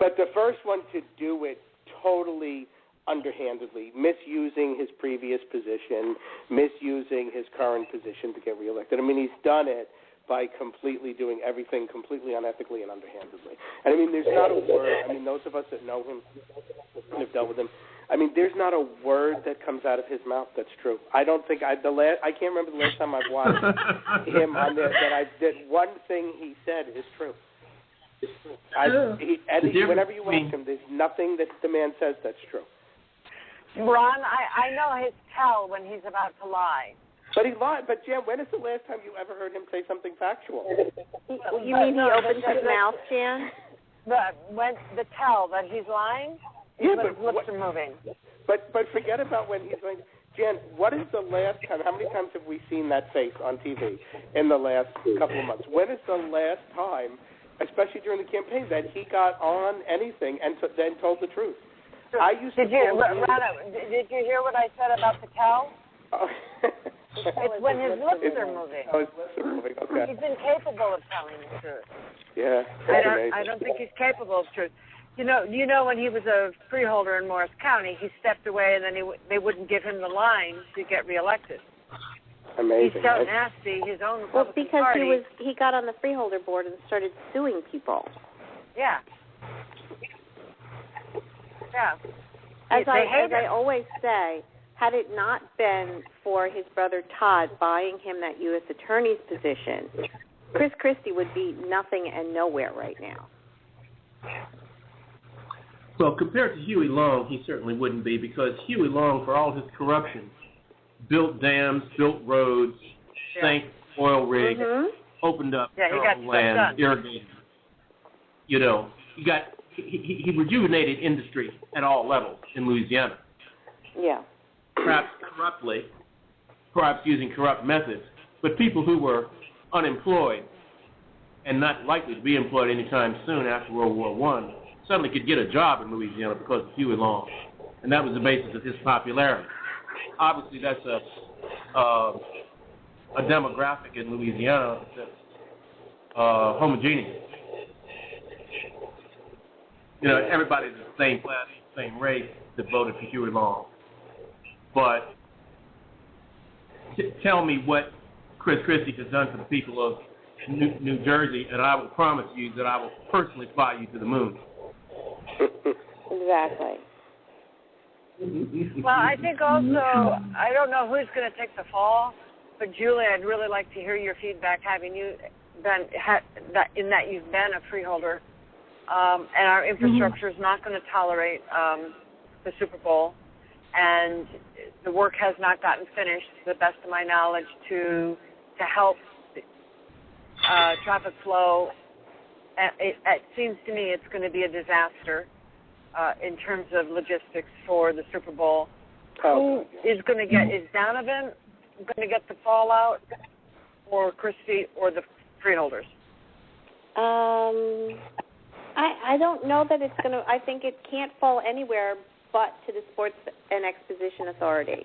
but the first one to do it totally underhandedly, misusing his previous position, misusing his current position to get reelected. I mean, he's done it by completely doing everything completely unethically and underhandedly. And I mean, there's not a word. I mean, those of us that know him and have dealt with him, I mean, there's not a word that comes out of his mouth that's true. I don't think I can't remember the last time I've watched him on there that one thing he said is true. Whenever you watch him, there's nothing that the man says that's true. Ron, I know his tell when he's about to lie. But he lied. But, Jan, when is the last time you ever heard him say something factual? You mean he opens his mouth, Jan? When the tell that he's lying, when his lips are moving. But forget about when he's like, Jan, what is the last time, how many times have we seen that face on TV in the last couple of months? When is the last time, especially during the campaign, that he got on anything and then told the truth? Did you hear what I said about the tell? It's when his lips are moving. Oh, his lips are moving. Okay. He's incapable of telling the truth. Yeah. I don't think he's capable of truth. You know, when he was a freeholder in Morris County, he stepped away, and then they wouldn't give him the line to get reelected. Amazing. He's so nasty. His own Republican Well, because Party. he got on the freeholder board and started suing people. Yeah. Yeah. As I always say, had it not been for his brother Todd buying him that U.S. attorney's position, Chris Christie would be nothing and nowhere right now. Well, compared to Huey Long, he certainly wouldn't be, because Huey Long, for all his corruption, built dams, built roads, sank oil rigs, opened up land, irrigated. You know, he rejuvenated industry at all levels in Louisiana. Yeah. Perhaps corruptly, perhaps using corrupt methods, but people who were unemployed and not likely to be employed anytime soon after World War I suddenly could get a job in Louisiana because of Huey Long, and that was the basis of his popularity. Obviously, that's a demographic in Louisiana that's homogeneous. You know, everybody's the same class, same race that voted for Huey Long. But tell me what Chris Christie has done for the people of New Jersey, and I will promise you that I will personally fly you to the moon. Exactly. Well, I think also, I don't know who's going to take the fall, but Julie, I'd really like to hear your feedback, having you been in that you've been a freeholder, and our infrastructure is not going to tolerate the Super Bowl, and the work has not gotten finished, to the best of my knowledge, to help traffic flow. It seems to me it's going to be a disaster in terms of logistics for the Super Bowl. Who is going to get? Is Donovan going to get the fallout, or Christie, or the freeholders? I don't know that it's going to. I think it can't fall anywhere but to the Sports and Exposition Authority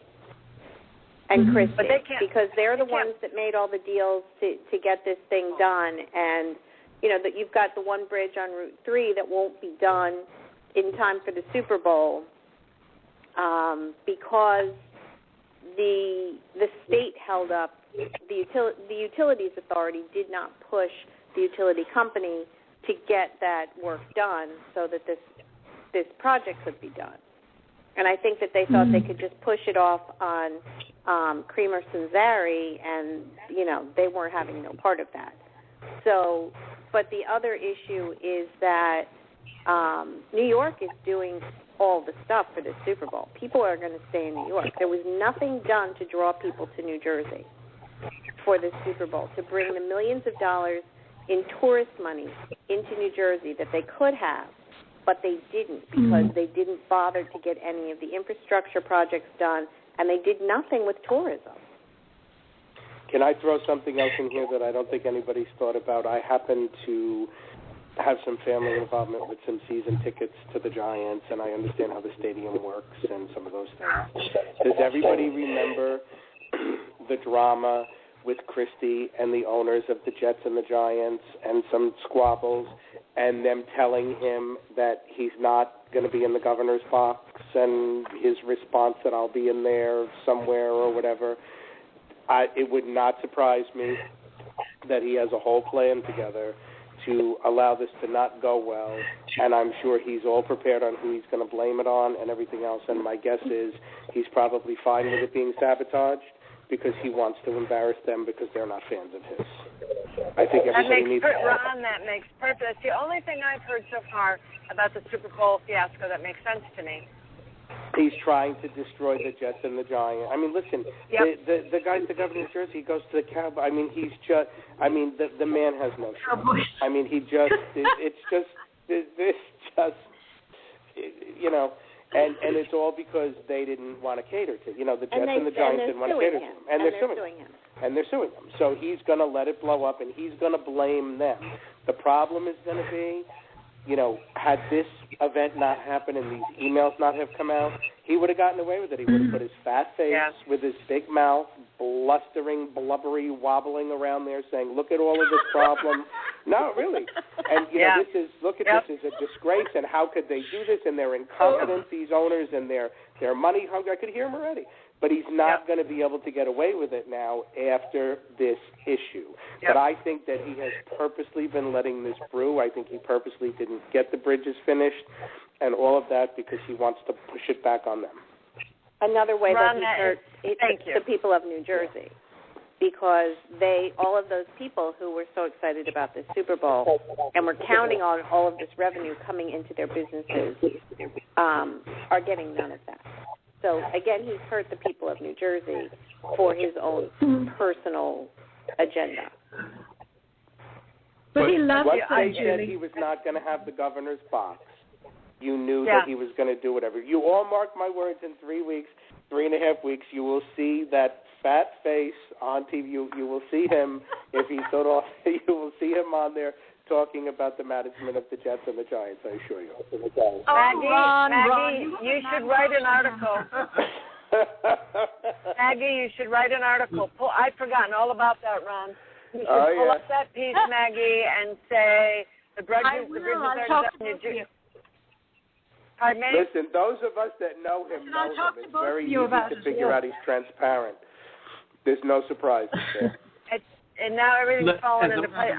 and Christie, but they can't, because they're the ones that made all the deals to get this thing done. And you know that you've got the one bridge on Route 3 that won't be done in time for the Super Bowl because the state held up. The Utilities Authority did not push the utility company to get that work done so that this project could be done. And I think that they thought they could just push it off on Creamer Sanzari, and, you know, they weren't having no part of that. So, but the other issue is that New York is doing all the stuff for the Super Bowl. People are going to stay in New York. There was nothing done to draw people to New Jersey for the Super Bowl, to bring the millions of dollars in tourist money into New Jersey that they could have, but they didn't, because they didn't bother to get any of the infrastructure projects done, and they did nothing with tourism. Can I throw something else in here that I don't think anybody's thought about? I happen to have some family involvement with some season tickets to the Giants, and I understand how the stadium works and some of those things. Does everybody remember the drama with Christie and the owners of the Jets and the Giants, and some squabbles, and them telling him that he's not going to be in the governor's box, and his response that I'll be in there somewhere or whatever? It would not surprise me that he has a whole plan together to allow this to not go well, and I'm sure he's all prepared on who he's going to blame it on and everything else, and my guess is he's probably fine with it being sabotaged, because he wants to embarrass them because they're not fans of his. I think everybody needs to Ron, that makes perfect. That's the only thing I've heard so far about the Super Bowl fiasco that makes sense to me. He's trying to destroy the Jets and the Giants. I mean, listen, the guy's the governor of Jersey. He goes to the Cowboys. I mean, he's just, I mean, the man has no shame. I mean, he just, it's just, you know, and it's all because they didn't want to cater to, you know, the Jets and the Giants didn't want to cater to him. And they're suing him. And they're suing him. So he's going to let it blow up, and he's going to blame them. The problem is going to be, you know, had this event not happened and these emails not have come out, he would have gotten away with it. He would have put his fat face with his big mouth, blustering, blubbery, wobbling around there, saying, "Look at all of this problem." No, really. And you know, this is a disgrace. And how could they do this? And they're incompetent, these owners, and they're money hungry. I could hear him already. But he's not going to be able to get away with it now after this issue. But I think that he has purposely been letting this brew. I think he purposely didn't get the bridges finished and all of that because he wants to push it back on them. Another way that he hurts the people of New Jersey, because all of those people who were so excited about the Super Bowl and were counting on all of this revenue coming into their businesses are getting none of that. So, again, he's hurt the people of New Jersey for his own personal agenda. But he loves once they said he was not going to have the governor's box, you knew that he was going to do whatever. You all mark my words, in 3 weeks, 3.5 weeks, you will see that fat face on TV. You will see him, if he's so off, you will see him on there talking about the management of the Jets and the Giants, I assure you. Maggie, you should write an article. Maggie, you should write an article. I'd forgotten all about that, Ron. You should pull up that piece, Maggie, and say the bridges are New Jersey. Pardon me? Listen, those of us that know him It's very easy to figure out he's transparent. There's no surprises there. And now everything's falling into place.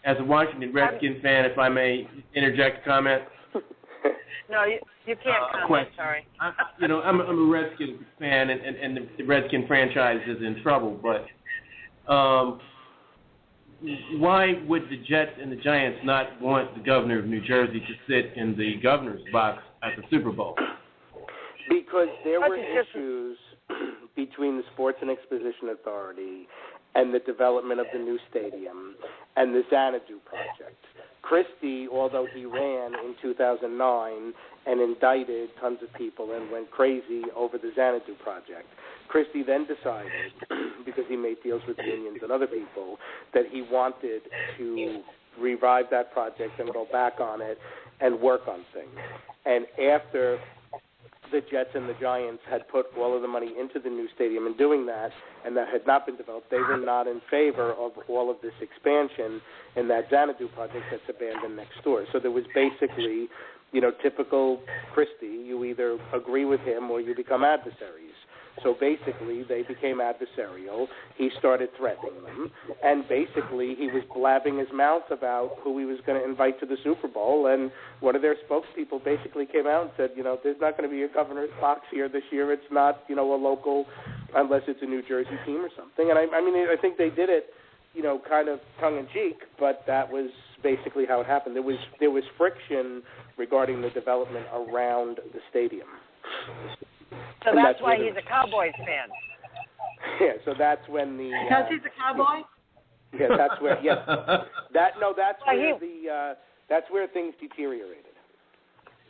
As a Washington Redskins fan, if I may interject a comment. No, you can't comment. Sorry. I'm a Redskins fan, and the Redskin franchise is in trouble. But why would the Jets and the Giants not want the governor of New Jersey to sit in the governor's box at the Super Bowl? Because there were issues between the Sports and Exposition Authority and the development of the new stadium and the Xanadu project. Christie, although he ran in 2009 and indicted tons of people and went crazy over the Xanadu project, Christie then decided, because he made deals with unions and other people, that he wanted to revive that project and go back on it and work on things. And after the Jets and the Giants had put all of the money into the new stadium and doing that, and that had not been developed, they were not in favor of all of this expansion in that Xanadu project that's abandoned next door. So there was basically, typical Christie, you either agree with him or you become adversaries. So basically, they became adversarial. He started threatening them. And basically, he was blabbing his mouth about who he was going to invite to the Super Bowl. And one of their spokespeople basically came out and said, there's not going to be a governor's box here this year. It's not, a local, unless it's a New Jersey team or something. And I think they did it, kind of tongue-in-cheek, but that was basically how it happened. There was friction regarding the development around the stadium. So that's why he's a Cowboys fan. Yeah, so that's when the because he's a cowboy. Yeah, that's where. Yes, that's where things deteriorated.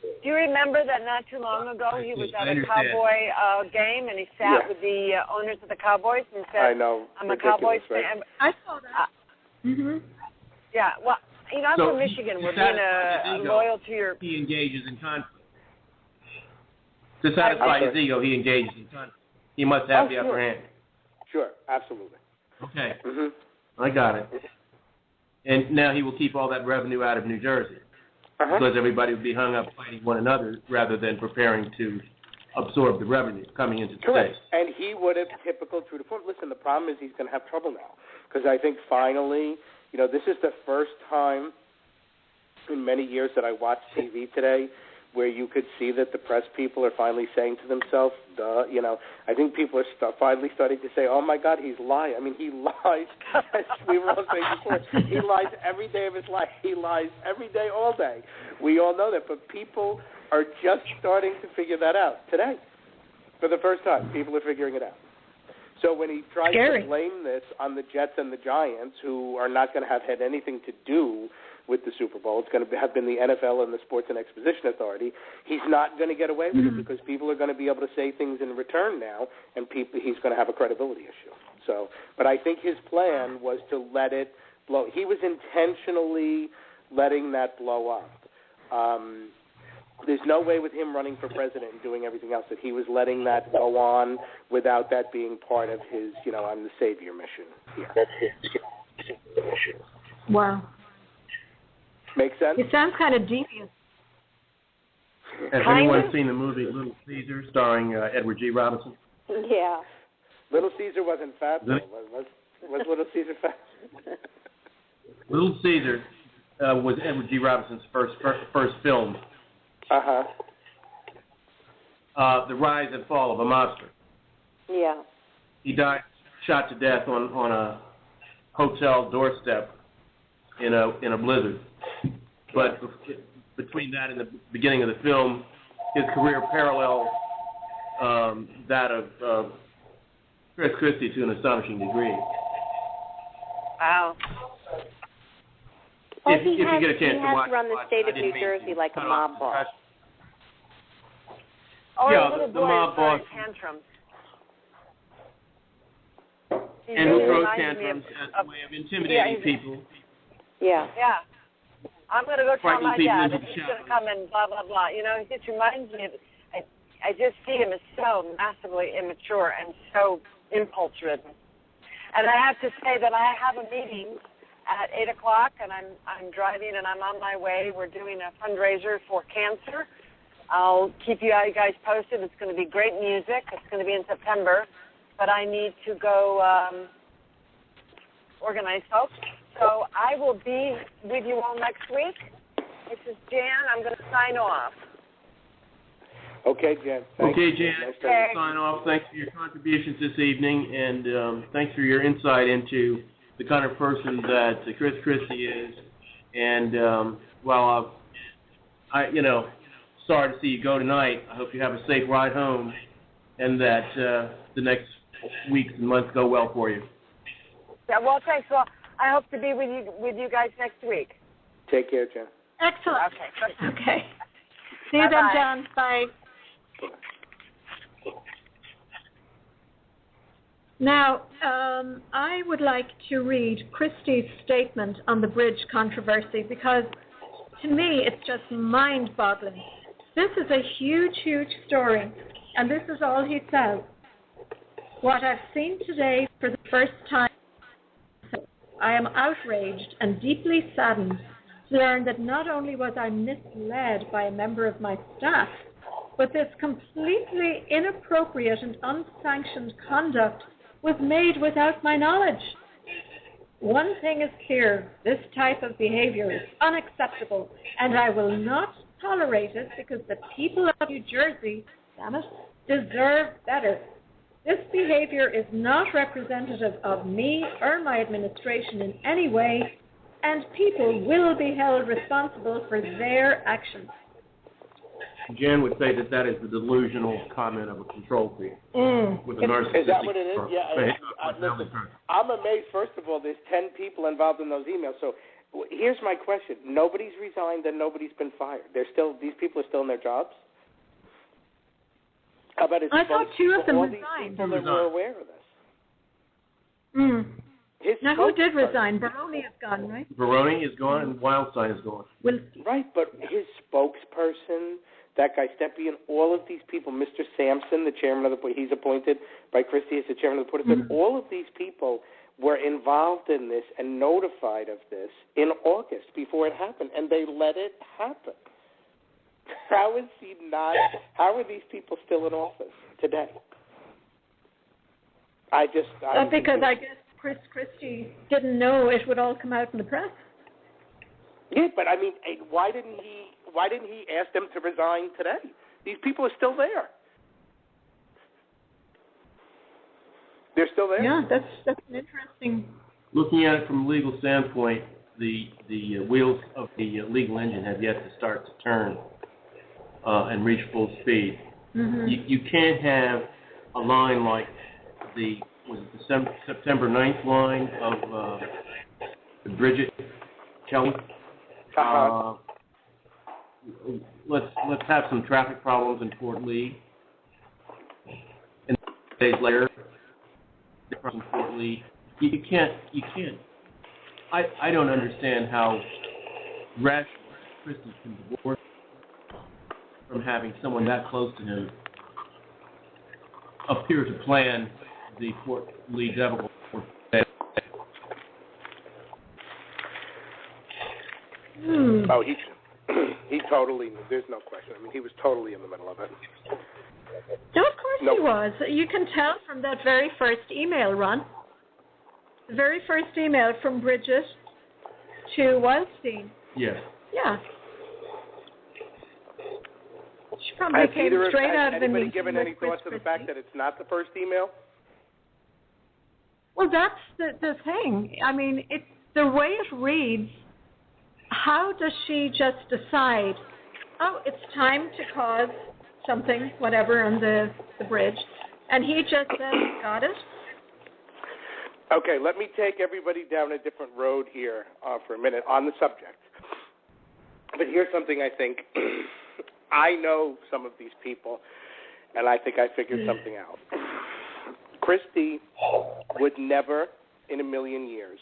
Do you remember that not too long ago he was at a Cowboy game and he sat with the owners of the Cowboys and said, "I know, I'm a Cowboys fan." I saw that. Yeah, well, I'm from Michigan. We're being loyal to your. He engages in conflict. To satisfy his ego, he engages in conflict. He must have the upper hand. Sure, absolutely. Okay, I got it. And now he will keep all that revenue out of New Jersey because everybody would be hung up fighting one another rather than preparing to absorb the revenue coming into the state. And he would have, typical true to form. Listen, the problem is he's going to have trouble now because I think finally, this is the first time in many years that I watched TV today where you could see that the press people are finally saying to themselves, duh, I think people are finally starting to say, oh, my God, he's lying. I mean, he lies, as we were all saying before. He lies every day of his life. He lies every day, all day. We all know that, but people are just starting to figure that out today. For the first time, people are figuring it out. So when he tries to blame this on the Jets and the Giants, who are not going to have had anything to do with the Super Bowl, it's going to have been the NFL and the Sports and Exposition Authority, he's not going to get away with it because people are going to be able to say things in return now, and he's going to have a credibility issue. So, but I think his plan was to let it blow. He was intentionally letting that blow up. There's no way with him running for president and doing everything else that he was letting that go on without that being part of his, I'm the savior mission here. That's his mission. Wow. Make sense? It sounds kind of devious. Has anyone seen the movie Little Caesar starring Edward G. Robinson? Yeah. Little Caesar wasn't fat, though. Was Little Caesar fat? Little Caesar was Edward G. Robinson's first film. Uh-huh. The Rise and Fall of a Monster. Yeah. He died, shot to death on a hotel doorstep in a blizzard. But between that and the beginning of the film, his career paralleled that of Chris Christie to an astonishing degree. Wow. Well, If you get a chance to watch, run the state of New Jersey like a mob boss. Or Yeah, a little the boy mob throwing boss. tantrums. And who throws tantrums as a way of intimidating people. Yeah. Yeah. I'm going to go tell my Frightening people dad into that he's the going to come and blah, blah, blah. You know, it just reminds me of, I just see him as so massively immature and so impulse-ridden. And I have to say that I have a meeting at 8 o'clock, and I'm driving, and I'm on my way. We're doing a fundraiser for cancer. I'll keep you guys posted. It's going to be great music. It's going to be in September. But I need to go organize folks. So I will be with you all next week. This is Jan. I'm going to sign off. Okay, Jan. Thanks. Okay, Jan, Nice sign off. Thanks for your contributions this evening, and thanks for your insight into the kind of person that Chris Christie is. And while sorry to see you go tonight, I hope you have a safe ride home, and that the next weeks and months go well for you. Yeah, well, thanks. Well, I hope to be with you guys next week. Take care, Jan. Excellent. Okay. See you Bye-bye. then, John. Bye. Now, I would like to read Christie's statement on the bridge controversy because, to me, it's just mind-boggling. This is a huge, huge story, and this is all he says. What I've seen today for the first time, I am outraged and deeply saddened to learn that not only was I misled by a member of my staff, but this completely inappropriate and unsanctioned conduct was made without my knowledge. One thing is clear, this type of behavior is unacceptable, and I will not tolerate it because the people of New Jersey, damn it, deserve better. This behavior is not representative of me or my administration in any way, and people will be held responsible for their actions. Jan would say that is the delusional comment of a control freak. With a narcissistic. Is that what it is? Yeah. Listen, I'm amazed, first of all, there's 10 people involved in those emails. So here's my question. Nobody's resigned and nobody's been fired. These people are still in their jobs? How about I thought 2 of them resigned. People that were aware of this. Now, who did resign? Baroni is gone, right? Baroni is gone and Wildstein is gone. Right, but his spokesperson, that guy Stepien, all of these people, Mr. Sampson, the chairman of the board, he's appointed by Christie as the chairman of the board, but all of these people were involved in this and notified of this in August before it happened, and they let it happen. How are these people still in office today? Because I guess Chris Christie didn't know it would all come out in the press. Yeah, but I mean, why didn't he ask them to resign today? These people are still there. They're still there? Yeah, that's an interesting. Looking at it from a legal standpoint, the wheels of the legal engine have yet to start to turn and reach full speed. You can't have a line like the September 9th line of Bridget Kelly. Let's have some traffic problems in Fort Lee, and days later, from Fort Lee, you can't. I don't understand how rational Christie can divorce. from having someone that close to him appear to plan the Fort Lee Devil. Oh, he totally, there's no question. I mean, he was totally in the middle of it. No, of course he was. You can tell from that very first email, Ron. The very first email from Bridget to Wildstein. Yes. Yeah. She probably came straight out of the meeting. Anybody given any thoughts to the fact that it's not the first email? Well, that's the thing. I mean, it's the way it reads. How does she just decide, oh, it's time to cause something, whatever, on the bridge, and he just says, got it? Okay, let me take everybody down a different road here for a minute on the subject. But here's something I think. I know some of these people, and I think I figured something out. Christy would never in a million years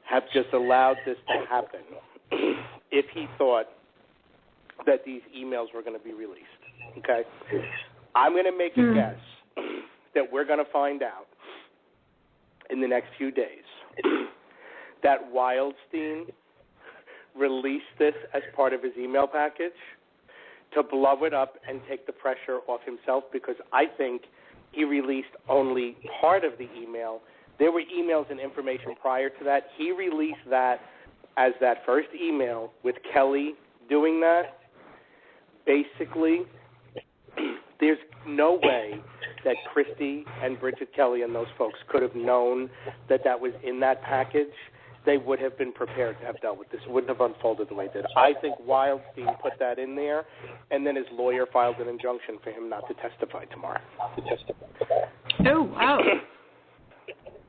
have just allowed this to happen if he thought that these emails were going to be released. Okay? I'm going to make a guess that we're going to find out in the next few days that Wildstein released this as part of his email package to blow it up and take the pressure off himself, because I think he released only part of the email. There were emails and information prior to that. He released that as that first email with Kelly doing that. Basically, there's no way that Christy and Bridget Kelly and those folks could have known that that was in that package. They would have been prepared to have dealt with this. It wouldn't have unfolded the way it did. I think Wildstein put that in there, and then his lawyer filed an injunction for him not to testify tomorrow. Oh, wow.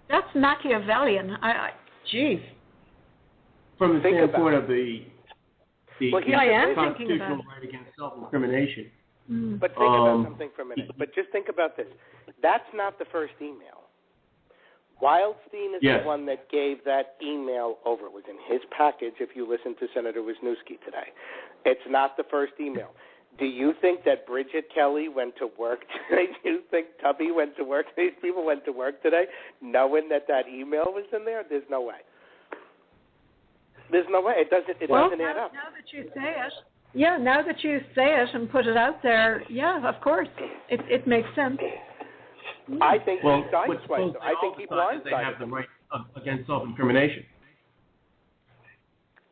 That's Machiavellian. Geez. From the standpoint of the constitutional right against self-incrimination. But think about something for a minute. But just think about this. That's not the first email. Wildstein is the one that gave that email over. It was in his package if you listen to Senator Wisniewski today. It's not the first email. Do you think that Bridget Kelly went to work today? Do you think Tubby went to work? These people went to work today knowing that that email was in there? There's no way. There's no way. It doesn't add up. Now that you say it. Yeah, now that you say it and put it out there, yeah, of course. It makes sense. I think he sideswiped. I think he blindsided. They have the right against self-incrimination.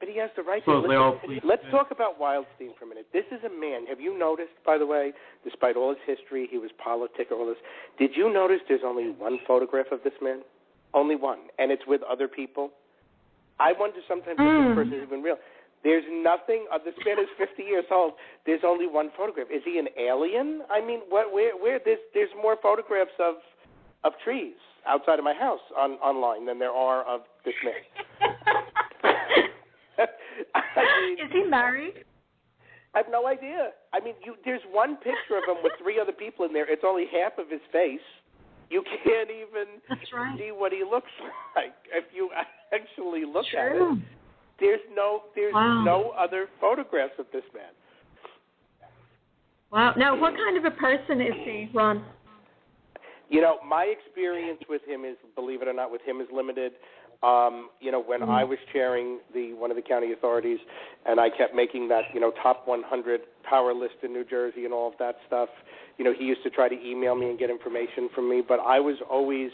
But he has the right to listen. Let's talk about Wildstein for a minute. This is a man. Have you noticed, by the way, despite all his history, he was politic, all this, did you notice there's only one photograph of this man? Only one. And it's with other people? I wonder sometimes if this person is even real. There's nothing. This man is 50 years old. There's only one photograph. Is he an alien? I mean, where? There's more photographs of trees outside of my house online than there are of this man. Is he married? I have no idea. I mean, there's one picture of him with three other people in there. It's only half of his face. You can't even see what he looks like if you actually look at it. There's no other photographs of this man. Wow. Now, what kind of a person is he, Ron? You know, my experience with him is, believe it or not, with him is limited. When I was chairing one of the county authorities, and I kept making that, top 100 power list in New Jersey and all of that stuff, he used to try to email me and get information from me. But I was always,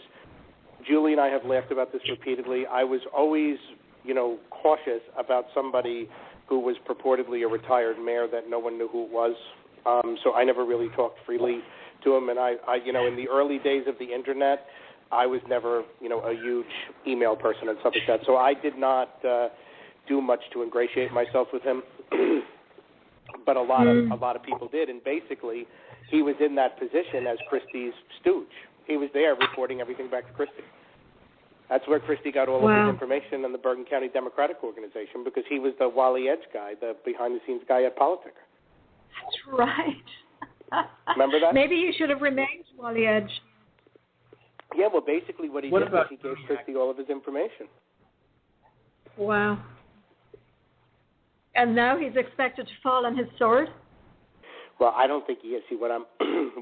Julie and I have laughed about this repeatedly, I was always, cautious about somebody who was purportedly a retired mayor that no one knew who it was. So I never really talked freely to him. And I in the early days of the Internet, I was never, a huge email person and stuff like that. So I did not do much to ingratiate myself with him. But a lot of people did. And basically, he was in that position as Christie's stooge. He was there reporting everything back to Christie. That's where Christie got all of his information in the Bergen County Democratic Organization, because he was the Wally Edge guy, the behind-the-scenes guy at Politicker. That's right. Remember that? Maybe you should have remained Wally Edge. Yeah, well, basically what he did was he gave Christie all of his information. Wow. And now he's expected to fall on his sword? Well, I don't think he is. See, what I'm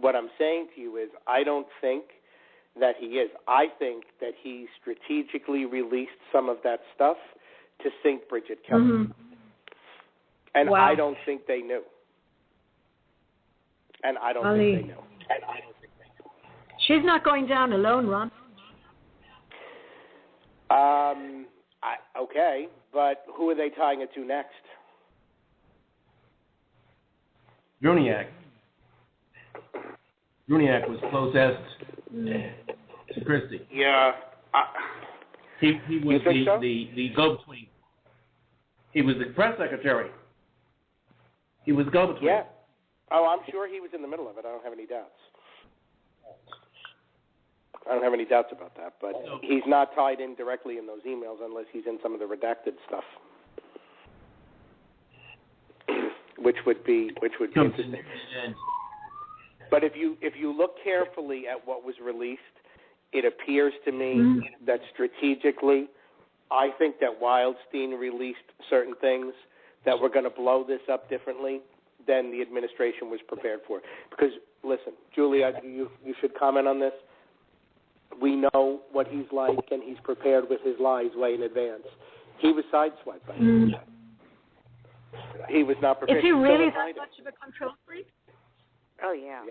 what I'm saying to you is I don't think that he is. I think that he strategically released some of that stuff to sink Bridget Kelly. Mm-hmm. And Wow. I don't think they knew. And I don't think they knew. She's not going down alone, Ron. Okay, but who are they tying it to next? Druniak. Druniak was closest to Christie. Yeah. He was so? the go-between. He was the press secretary. He was go-between. Yeah. Oh, I'm sure he was in the middle of it. I don't have any doubts. I don't have any doubts about that. But he's not tied in directly in those emails unless he's in some of the redacted stuff, which would be interesting. But if you look carefully at what was released, it appears to me that strategically, I think that Wildstein released certain things that were going to blow this up differently than the administration was prepared for. Because, listen, Julia, you should comment on this. We know what he's like, and he's prepared with his lies way in advance. He was sideswiped by this. He was not prepared. Is he really that much of a control freak? Oh, yeah.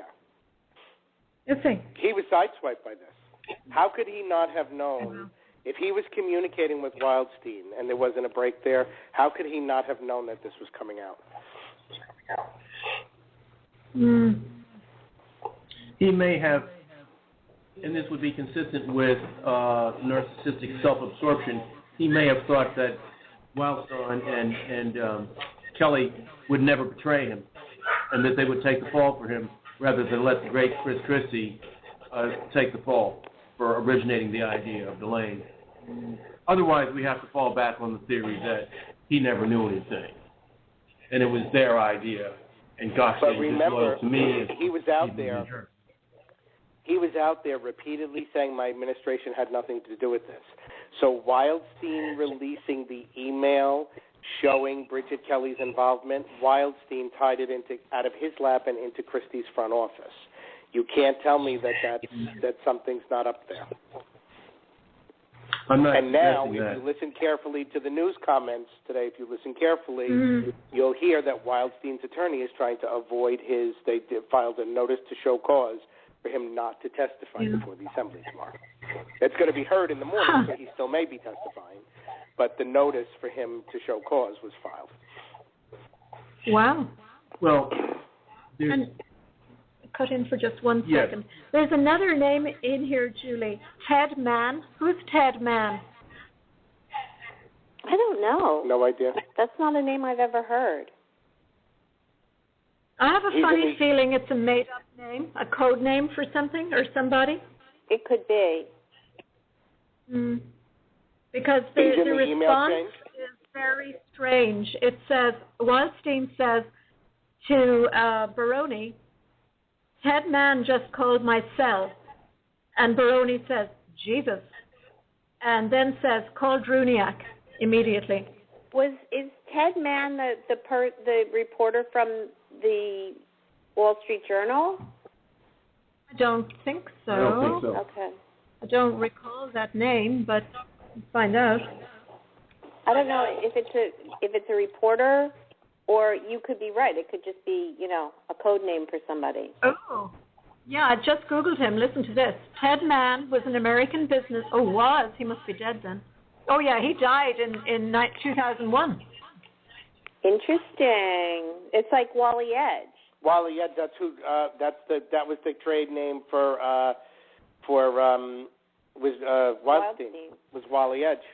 Is he? He was sideswiped by this. How could he not have known? If he was communicating with Wildstein and there wasn't a break there, how could he not have known that this was coming out? He may have, and this would be consistent with narcissistic self-absorption, he may have thought that Wildstein and Kelly would never betray him and that they would take the fall for him rather than let the great Chris Christie take the fall for originating the idea of delaying. Otherwise, we have to fall back on the theory that he never knew anything, and it was their idea. And gosh, but remember, to me, he was out there. He was out there repeatedly saying my administration had nothing to do with this. So Wildstein releasing the email showing Bridget Kelly's involvement, Wildstein tied it out of his lap and into Christie's front office. You can't tell me that something's not up there. I'm not and now, if that. you listen carefully to the news comments today, you'll hear that Wildstein's attorney is trying to avoid they filed a notice to show cause for him not to testify before the assembly tomorrow. It's going to be heard in the morning, so he still may be testifying, but the notice for him to show cause was filed. Wow. Well, cut in for just 1 Yes. second. There's another name in here, Julie. Ted Mann. Who's Ted Mann? I don't know. No idea. That's not a name I've ever heard. I have a funny feeling it's a made-up name, a code name for something or somebody. It could be. Because the response is very strange. It says, Wildstein says to Baroni, Ted Mann just called my cell. And Baroni says, Jesus. And then says, call Druniak immediately. Is Ted Mann the reporter from the Wall Street Journal? I don't think so. I don't think so. Okay. I don't recall that name, but we'll find out. I don't know if it's a reporter, or you could be right. It could just be, a code name for somebody. Oh. Yeah, I just Googled him. Listen to this. Ted Mann was an American business. Oh, was. He must be dead then. Oh, yeah, he died in 2001. Interesting. It's like Wally Edge. Wally Edge. That's who. That was the trade name for Wildstein. Was Wally Edge.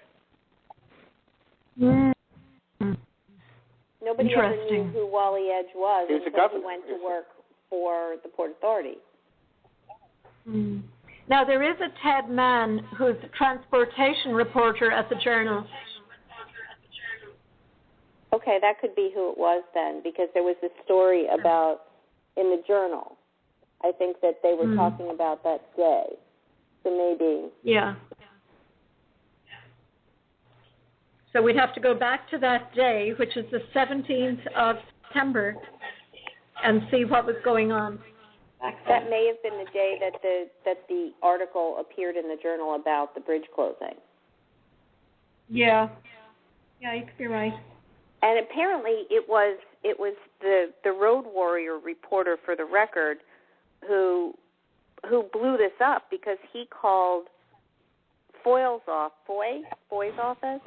Nobody ever knew who Wally Edge was he was until he went to work for the Port Authority. Now, there is a Ted Mann who's a transportation reporter at the Journal. Okay, that could be who it was then, because there was this story about in the Journal. I think that they were talking about that day. So maybe. Yeah. So we'd have to go back to that day, which is the 17th of September, and see what was going on. That may have been the day that the article appeared in the Journal about the bridge closing. Yeah, you could be right. And apparently it was the Road Warrior reporter for the Record who blew this up because he called Foy's office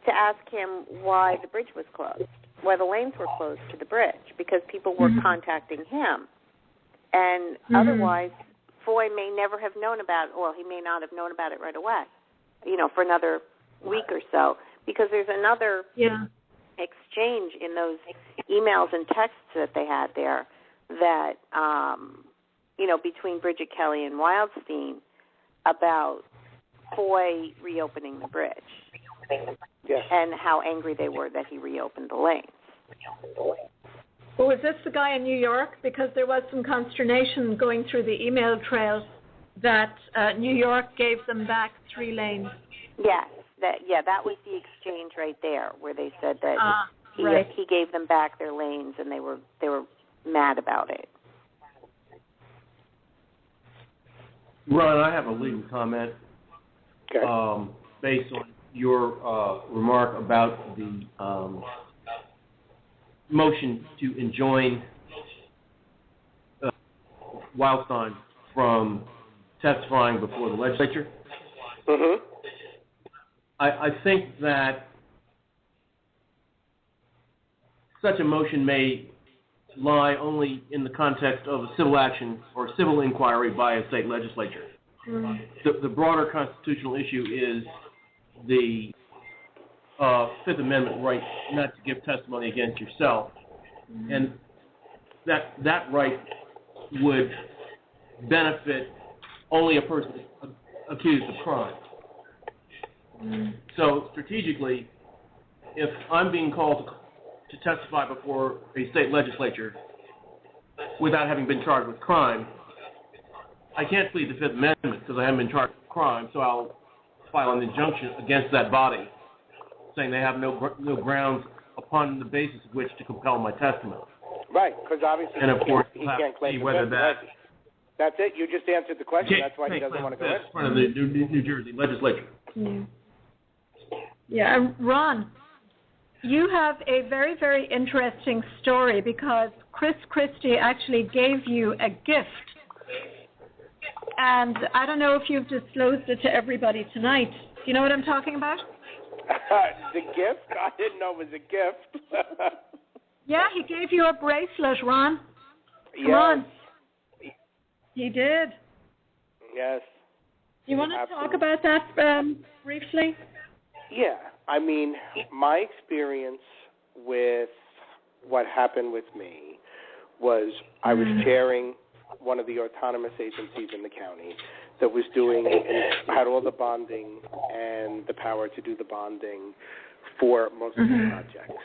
to ask him why the bridge was closed, why the lanes were closed to the bridge, because people were contacting him. And otherwise, Foy may never have known about it. Well, he may not have known about it right away, for another week or so, because there's another exchange in those emails and texts that they had there that, between Bridget Kelly and Wildstein about Foy reopening the bridge and how angry they were that he reopened the lanes. Well, was this the guy in New York? Because there was some consternation going through the email trail that New York gave them back 3 lanes. Yes, that was the exchange right there, where they said that he gave them back their lanes, and they were mad about it. Ron, I have a legal comment based on your remark about the motion to enjoin Wildstein from testifying before the legislature. Mm-hmm. I think that such a motion may lie only in the context of a civil action or civil inquiry by a state legislature. Mm-hmm. The broader constitutional issue is the Fifth Amendment right not to give testimony against yourself, and that right would benefit only a person accused of crime. So strategically, if I'm being called to testify before a state legislature without having been charged with crime, I can't plead the Fifth Amendment because I haven't been charged with crime, so I'll file an injunction against that body saying they have no grounds upon the basis of which to compel my testimony. Right, because obviously and of course, he can't claim whether that. That's it. You just answered the question. That's why he doesn't want to go in front of the New Jersey legislature. Yeah, and Ron, you have a very, very interesting story because Chris Christie actually gave you a gift. And I don't know if you've disclosed it to everybody tonight. Do you know what I'm talking about? The gift? I didn't know it was a gift. Yeah, he gave you a bracelet, Ron. Come on. He did. Yes. Do you want to talk about that briefly? Yeah. I mean, my experience with what happened with me was I was chairing one of the autonomous agencies in the county that was had all the bonding and the power to do the bonding for most of the projects.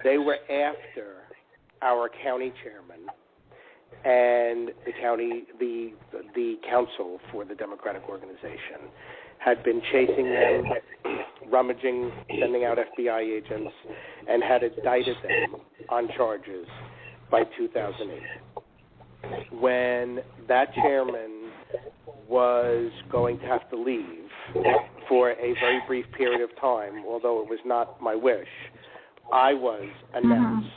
They were after our county chairman and the council for the Democratic organization had been chasing them, rummaging, sending out FBI agents, and had indicted them on charges by 2008. When that chairman was going to have to leave for a very brief period of time, although it was not my wish, I was announced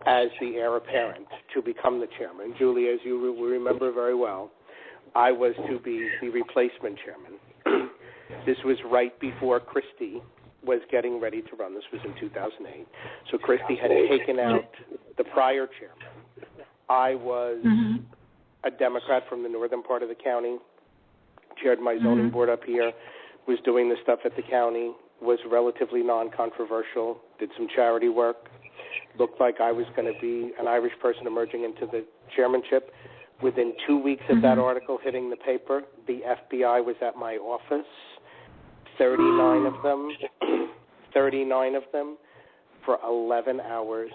as the heir apparent to become the chairman. Julie, as you will remember very well, I was to be the replacement chairman. This was right before Christie was getting ready to run. This was in 2008. So Christie had taken out the prior chairman. I was a Democrat from the northern part of the county, chaired my zoning board up here, was doing the stuff at the county, was relatively non-controversial, did some charity work, looked like I was going to be an Irish person emerging into the chairmanship. Within 2 weeks of that article hitting the paper, the FBI was at my office, 39 of them for 11 hours,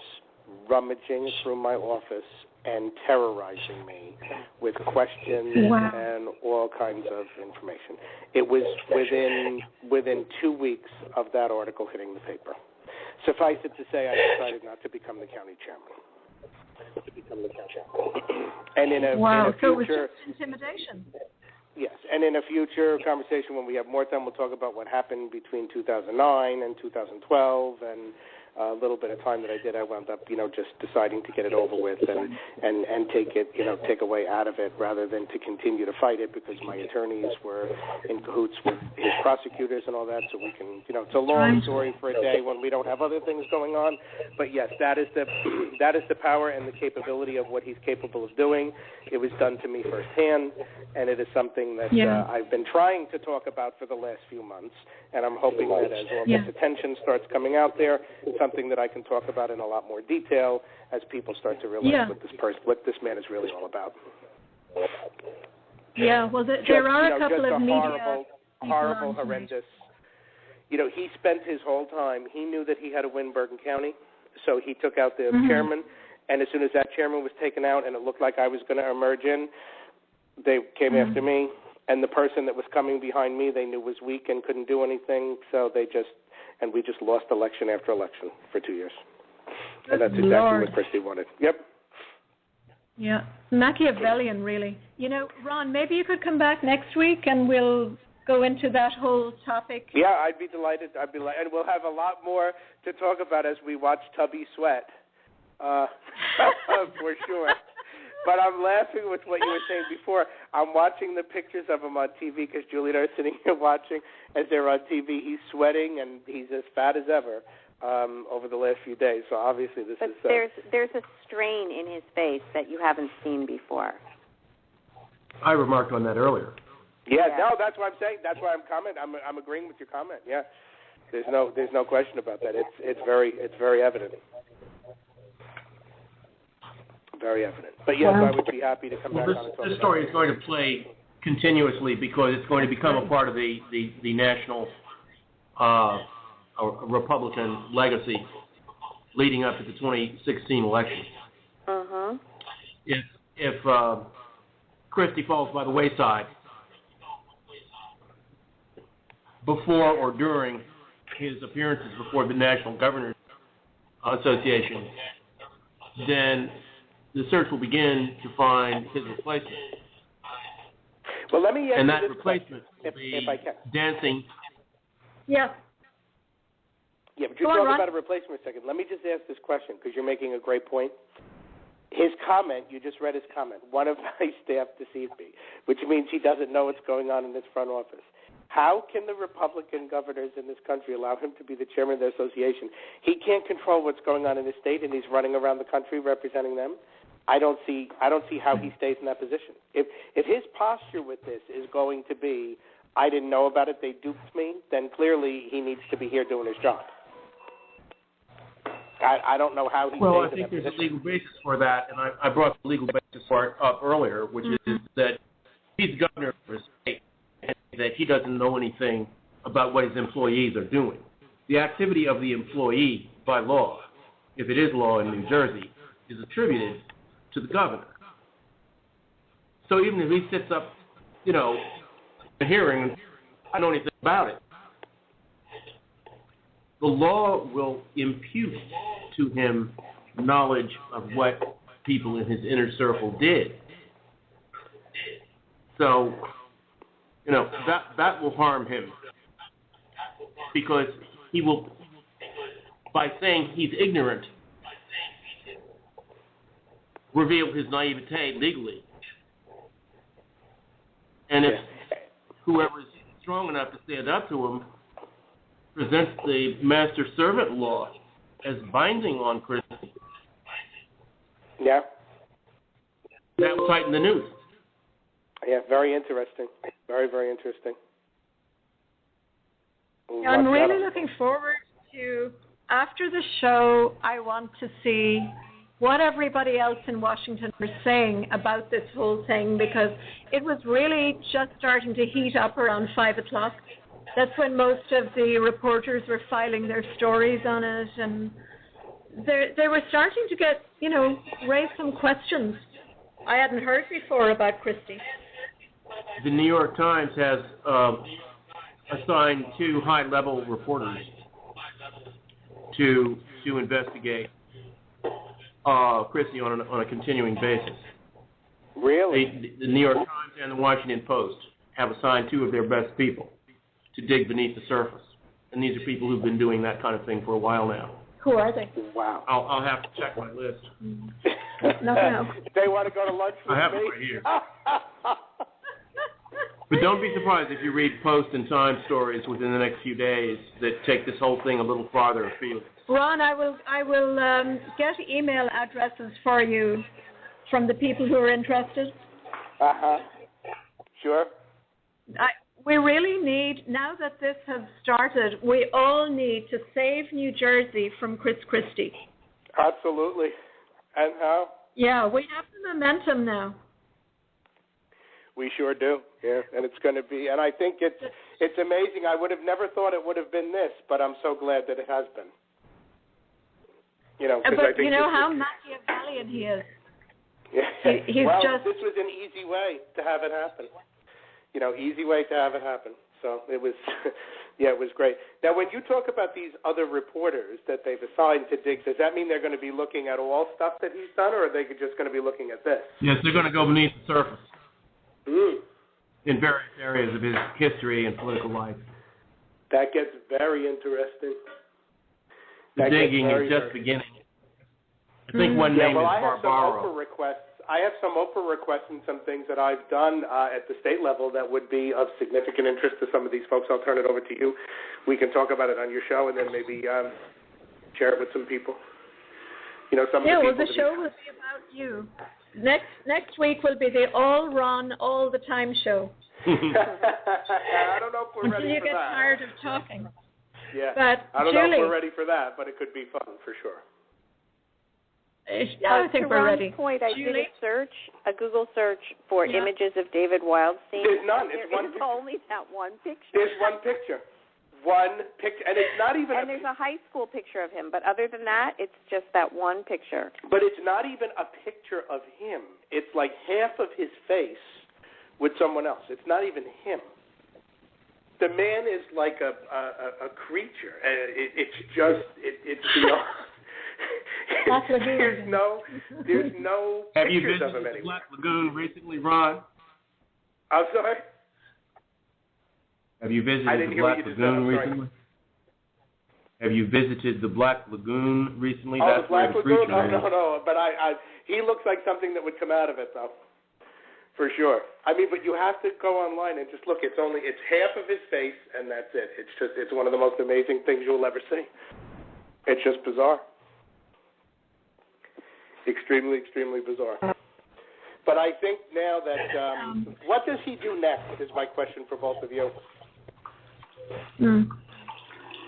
rummaging through my office and terrorizing me with questions and all kinds of information. It was within 2 weeks of that article hitting the paper. suffice it to say, I decided not to become the county chairman. And in a future, so it was just intimidation. Yes, and in a future conversation when we have more time, we'll talk about what happened between 2009 and 2012, and a little bit of time that I did, I wound up, just deciding to get it over with and take it, take a way out of it rather than to continue to fight it because my attorneys were in cahoots with his prosecutors and all that. So we can, it's a long story for a day when we don't have other things going on. But yes, that is the power and the capability of what he's capable of doing. It was done to me firsthand, and it is something that I've been trying to talk about for the last few months. And I'm hoping that as all this attention starts coming out there, something that I can talk about in a lot more detail as people start to realize what this man is really all about. Yeah, well, there are a couple of media horrible, horrendous. He spent his whole time. He knew that he had to win Bergen County, so he took out the chairman. And as soon as that chairman was taken out, and it looked like I was going to emerge in, they came after me. And the person that was coming behind me, they knew was weak and couldn't do anything, so we just lost election after election for 2 years. And that's exactly what Christie wanted. Yep. Yeah, Machiavellian, really. Ron, maybe you could come back next week and we'll go into that whole topic. Yeah, I'd be delighted. And we'll have a lot more to talk about as we watch Tubby sweat, for sure. But I'm laughing with what you were saying before. I'm watching the pictures of him on TV because Julie and I are sitting here watching as they're on TV. He's sweating and he's as fat as ever over the last few days. So obviously this is... There's a strain in his face that you haven't seen before. I remarked on that earlier. Yeah, no, that's what I'm saying. That's why I'm commenting. I'm agreeing with your comment. Yeah, there's no question about that. It's very evident. Very evident. But yes, I would be happy to come back on and talk this story is going to play continuously because it's going to become a part of the national Republican legacy leading up to the 2016 election. If Christie falls by the wayside before or during his appearances before the National Governors Association, then the search will begin to find his replacement. Well, let me ask and that you this replacement will be dancing. Yeah. Yeah, but you're talking about a replacement for a second. Let me just ask this question because you're making a great point. His comment, you just read his comment, one of my staff deceived me, which means he doesn't know what's going on in his front office. How can the Republican governors in this country allow him to be the chairman of the association? He can't control what's going on in his state, and he's running around the country representing them. I don't see how he stays in that position. If his posture with this is going to be, I didn't know about it, they duped me, then clearly he needs to be here doing his job. I don't know how he stays in that position. Well, I think there's a legal basis for that, and I brought the legal basis for it up earlier, which is that he's the governor of his state, and that he doesn't know anything about what his employees are doing. The activity of the employee, by law, if it is law in New Jersey, is attributed to the governor. So even if he sits up, a hearing, I don't know anything about it, the law will impute to him knowledge of what people in his inner circle did. So, that will harm him because he will, by saying he's ignorant, reveal his naivete legally. And if whoever is strong enough to stand up to him presents the master-servant law as binding on Christie, yeah, that will tighten the noose. Yeah, very interesting. Very, very interesting. Yeah, I'm really looking forward to, after the show, I want to see what everybody else in Washington are saying about this whole thing, because it was really just starting to heat up around 5 o'clock. That's when most of the reporters were filing their stories on it, and they were starting to get, raise some questions I hadn't heard before about Christie. The New York Times has assigned 2 high-level reporters to investigate Christie on a continuing basis. Really? The New York Times and the Washington Post have assigned 2 of their best people to dig beneath the surface. And these are people who've been doing that kind of thing for a while now. Who are they? Wow. I'll have to check my list. No. They want to go to lunch with I have me? it right here. But don't be surprised if you read Post and Time stories within the next few days that take this whole thing a little farther afield. Ron, I will get email addresses for you from the people who are interested. Sure. We really need, now that this has started, we all need to save New Jersey from Chris Christie. Absolutely. And how? Yeah, we have the momentum now. We sure do. Yeah, and it's going to be. And I think it's amazing. I would have never thought it would have been this, but I'm so glad that it has been. But I think you know how Machiavellian he is. Yeah. He's well, just. This was an easy way to have it happen. Easy way to have it happen. So it was, it was great. Now, when you talk about these other reporters that they've assigned to dig, does that mean they're going to be looking at all stuff that he's done, or are they just going to be looking at this? Yes, they're going to go beneath the surface Mm. in various areas of his history and political life. That gets very interesting. The digging is just beginning. I think one name is Barbaro. I have some Oprah requests and some things that I've done at the state level that would be of significant interest to some of these folks. I'll turn it over to you. We can talk about it on your show and then maybe share it with some people. Some of the people. The show will be about you. Next week will be the all Ron all the time show. I don't know if we're ready for that. Until you get tired of talking. Yeah. But I don't know Julie, if we're ready for that, but it could be fun for sure. I think we're ready. Point, I did a Google search for Yeah. images of David Wildstein. There's none. There It's one is picture. only that one picture. There's one picture. One picture. And it's not even and there's a high school picture of him, but other than that, it's just that one picture. But it's not even a picture of him. It's like half of his face with someone else. It's not even him. The man is like a creature. It's beyond. That's what there's no Have you pictures of visited him the anywhere. Black Lagoon recently, Ron? I'm sorry? Have you I visited didn't the hear what Black you just said. Lagoon I'm sorry. recently? Have you visited the Black Lagoon recently? Oh, That's the Black where the Lagoon? creature is. No. But he looks like something that would come out of it, though, for sure. I mean, but you have to go online and just look. It's half of his face, and that's it. It's one of the most amazing things you'll ever see. It's just bizarre. Extremely, extremely bizarre. But I think now that what does he do next is my question for both of you.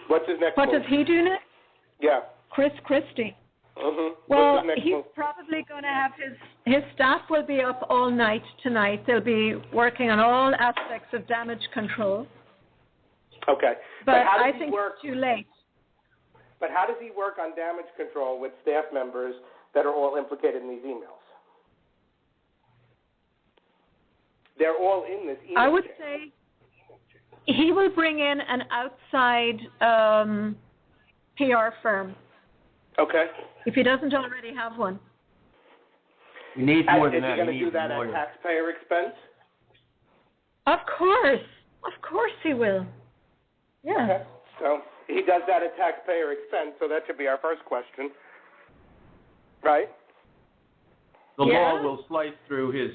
What's his next What move? does he do next? Yeah. Chris Christie. Mm-hmm. Well, What's his next he's move? probably going to have his staff will be up all night tonight. They'll be working on all aspects of damage control. Okay. But how does I he think work? it's too late. But how does he work on damage control with staff members that are all implicated in these emails? They're all in this email I would chain. say he will bring in an outside PR firm Okay. if he doesn't already have one. You need more than Is he that. going to You do need that more. at taxpayer expense? Of course he will. Yeah. Okay. So he does that at taxpayer expense, so that should be our first question. Right? The Yeah. law will slice through his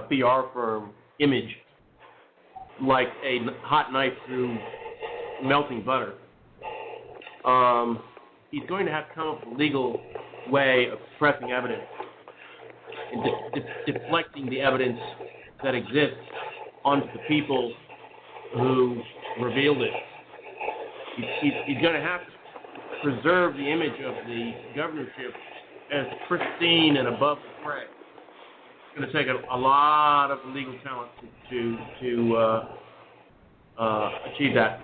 PR firm image like a hot knife through melting butter. He's going to have to come up with a legal way of suppressing evidence and deflecting the evidence that exists onto the people who revealed it. He's going to have to preserve the image of the governorship as pristine and above the fray. It's going to take a lot of legal talent to achieve that.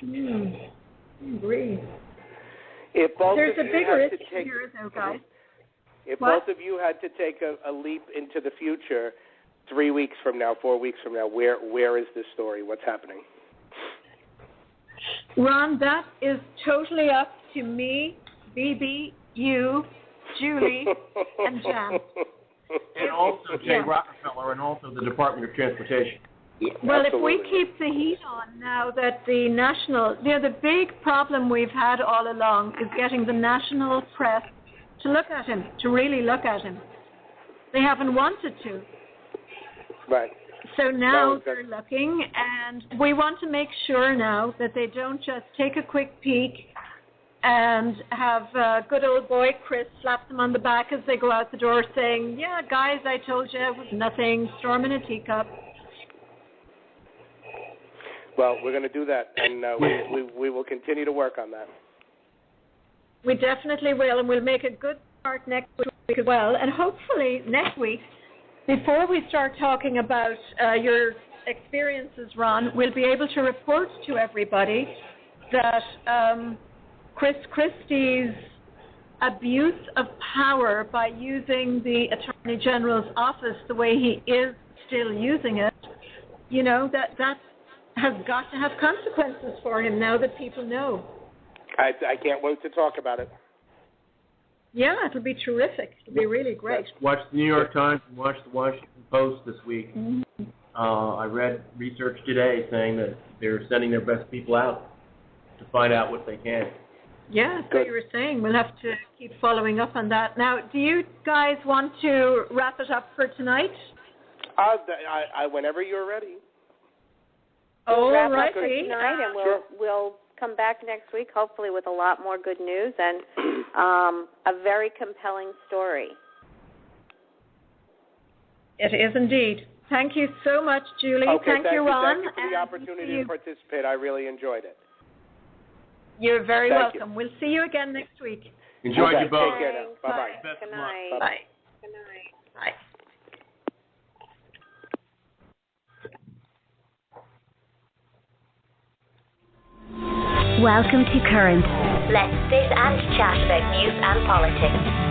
Agree. If both There's a of you bigger had to issue take, here, though, guys. if What? both of you had to take a leap into the future, 3 weeks from now, 4 weeks from now, where is this story? What's happening? Ron, that is totally up to me, BB, you, Julie, and Jan. And also Jay Rockefeller and also the Department of Transportation. Well, Absolutely. if we keep the heat on now that the national, the big problem we've had all along is getting the national press to look at him, to really look at him. They haven't wanted to. Right. So now they're looking, and we want to make sure now that they don't just take a quick peek and have good old boy Chris slap them on the back as they go out the door saying, yeah, guys, I told you it was nothing, storm in a teacup. Well, we're going to do that, and we will continue to work on that. We definitely will, and we'll make a good start next week as well. And hopefully next week, before we start talking about your experiences, Ron, we'll be able to report to everybody that Chris Christie's abuse of power by using the Attorney General's office the way he is still using it, you know, that has got to have consequences for him now that people know. I can't wait to talk about it. Yeah, it'll be terrific. It'll be really great. Watch the New York Times and watch the Washington Post this week. Mm-hmm. I read research today saying that they're sending their best people out to find out what they can. Yeah, that's what you were saying. We'll have to keep following up on that. Now, do you guys want to wrap it up for tonight? Whenever you're ready. All wrap righty. up for tonight, and we'll come back next week, hopefully with a lot more good news and a very compelling story. It is indeed. Thank you so much, Julie. Okay, thank you, Ron. Thank you for the opportunity to participate. I really enjoyed it. You're very Thank welcome. We'll see you again next week. Enjoy your boat. Take care now. Bye-bye. Best Good of luck. night. Bye. Good night. Bye. Welcome to Current. Let's sit and chat about news and politics.